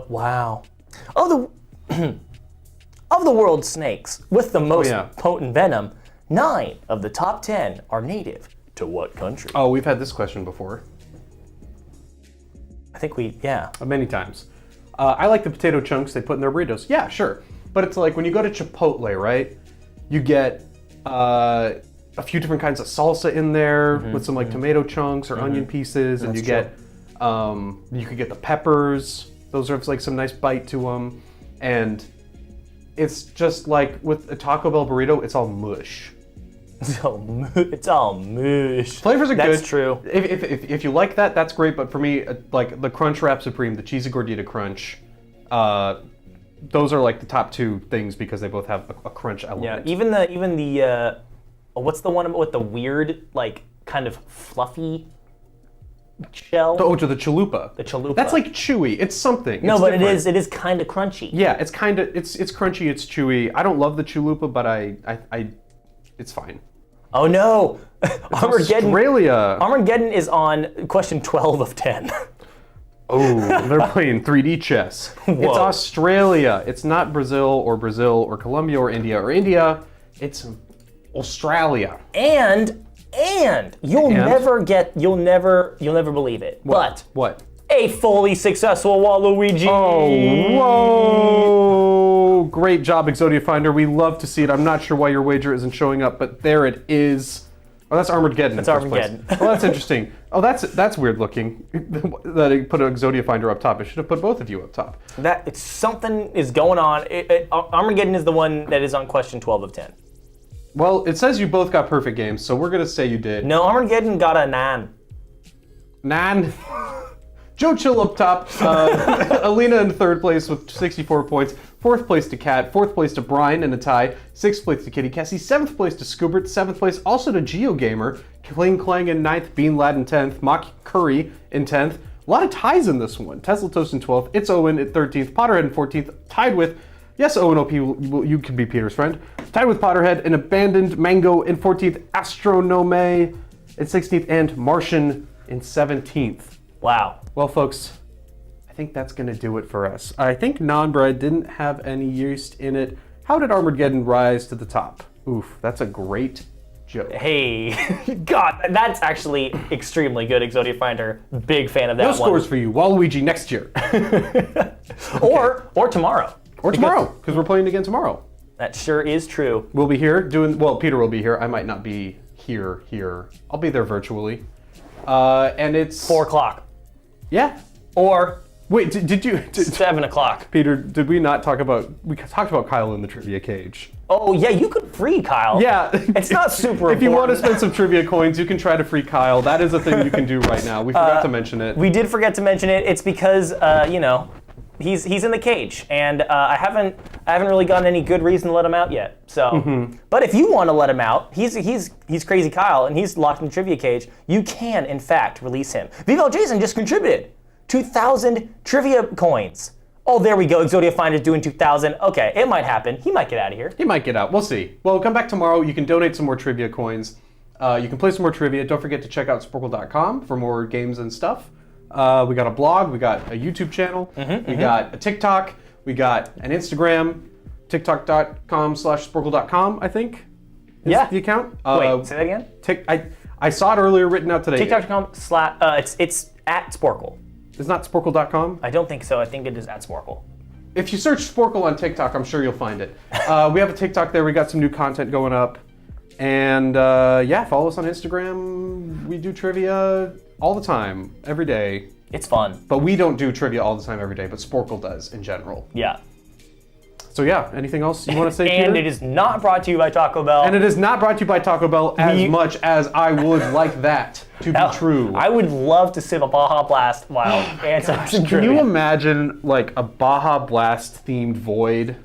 Wow. Of the world's snakes with the most potent venom, 9 of the top 10 are native to what country? Oh, we've had this question before. I think Many times. I like the potato chunks they put in their burritos. Yeah, sure. But it's like when you go to Chipotle, right? You get a few different kinds of salsa in there with some like tomato chunks or onion pieces, and you get you could get the peppers. Those are like some nice bite to them, and it's just like with a Taco Bell burrito, it's all mush. It's all mush. Flavors are good. That's true. If you like that, that's great. But for me, like the Crunch Wrap Supreme, the Cheesy Gordita Crunch, those are like the top 2 things because they both have a crunch element. Yeah, even the what's the one with the weird like kind of fluffy shell? The chalupa. The chalupa. That's like chewy. It's something. No, it's but different. it is kind of crunchy. Yeah, it's crunchy. It's chewy. I don't love the chalupa, but it's fine. Oh no! Australia. Armageddon is on question 12 of 10. Oh, they're playing 3D chess. It's Australia. It's not Brazil or Colombia or India. It's Australia. And you'll never believe it. What? But What? a fully successful Waluigi. Oh, whoa! Great job, Exodia Finder. We love to see it. I'm not sure why your wager isn't showing up, but there it is. Oh, that's Armageddon. That's Armageddon. Oh, that's interesting. Oh, that's weird looking. That he put an Exodia Finder up top. It should have put both of you up top. Something is going on. Armageddon is the one that is on question 12 of 10. Well, it says you both got perfect games, so we're gonna say you did. No, Armageddon got a 9. 9. Joe Chill up top. Alina in third place with 64 points. Fourth place to Kat. Fourth place to Brian in a tie. Sixth place to Kitty Cassie. Seventh place to Scoobert. Seventh place also to GeoGamer. Kling Clang in ninth. Bean Lad in 10th. Mock Curry in 10th. A lot of ties in this one. Tesla Toast in 12th. It's Owen at 13th. Potterhead in 14th. Tied with, yes, Owen OP, you can be Peter's friend. Tied with Potterhead and Abandoned Mango in 14th. Astronome in 16th. And Martian in 17th. Wow. Well, folks, I think that's going to do it for us. I think non-bread didn't have any yeast in it. How did Armageddon rise to the top? Oof, that's a great joke. Hey, God, that's actually extremely good, Exodia Finder. Big fan of that No one. scores for you. Waluigi next year. Or tomorrow. Or tomorrow, because we're playing again tomorrow. That sure is true. We'll be here doing, well, Peter will be here. I might not be here. I'll be there virtually. And it's 4 o'clock. Yeah. Or Wait, did you... 7 o'clock. Peter, did we not talk about... We talked about Kyle in the trivia cage. Oh, yeah, you could free Kyle. Yeah. It's not super If you want to important. spend some trivia coins, you can try to free Kyle. That is a thing you can do right now. We forgot to mention it. We did forget to mention it. It's because, he's in the cage, and I haven't really gotten any good reason to let him out yet. So, But if you want to let him out, he's Crazy Kyle, and he's locked in the trivia cage. You can, in fact, release him. Vivo Jason just contributed 2,000 trivia coins. Oh, there we go. Exodia Finder's doing 2,000. Okay, it might happen. He might get out of here. He might get out. We'll see. Well, come back tomorrow. You can donate some more trivia coins. You can play some more trivia. Don't forget to check out Sporcle.com for more games and stuff. We got a blog. We got a YouTube channel. We got a TikTok. We got an Instagram. TikTok.com/Sporcle.com, I think. Is the account. Wait, say that again? I saw it earlier written out today. TikTok.com/ it's at Sporcle. It's not Sporcle.com? I don't think so. I think it is at Sporcle. If you search Sporcle on TikTok, I'm sure you'll find it. We have a TikTok there. We got some new content going up. And yeah, follow us on Instagram. We do trivia all the time, every day. It's fun. But we don't do trivia all the time, every day, but Sporcle does in general. Yeah. So yeah, anything else you want to say, And Peter? it is not brought to you by Taco Bell. And it is not brought to you by Taco Bell as much as I would like that to be true. I would love to sip a Baja Blast while answering some Can trivia. you imagine like a Baja Blast themed void?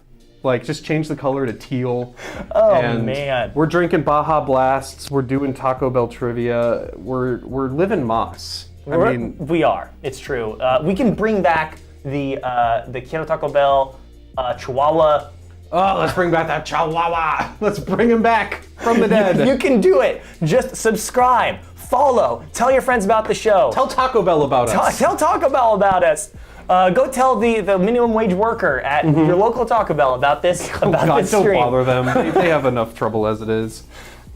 Like just change the color to teal. Oh and man. We're drinking Baja Blasts. We're doing Taco Bell trivia. We're living Moss. We are. It's true. We can bring back the Kino Taco Bell Chihuahua. Oh, let's bring back that Chihuahua. Let's bring him back from the dead. You can do it. Just subscribe, follow, tell your friends about the show. Tell Taco Bell about us. Tell Taco Bell about us. Go tell the minimum wage worker at your local Taco Bell about this Oh God, this don't stream. bother them. They have enough trouble as it is.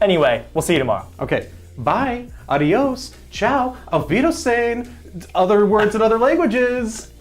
Anyway, we'll see you tomorrow. Okay, bye, adios, ciao, auf Wiedersehen, other words in other languages.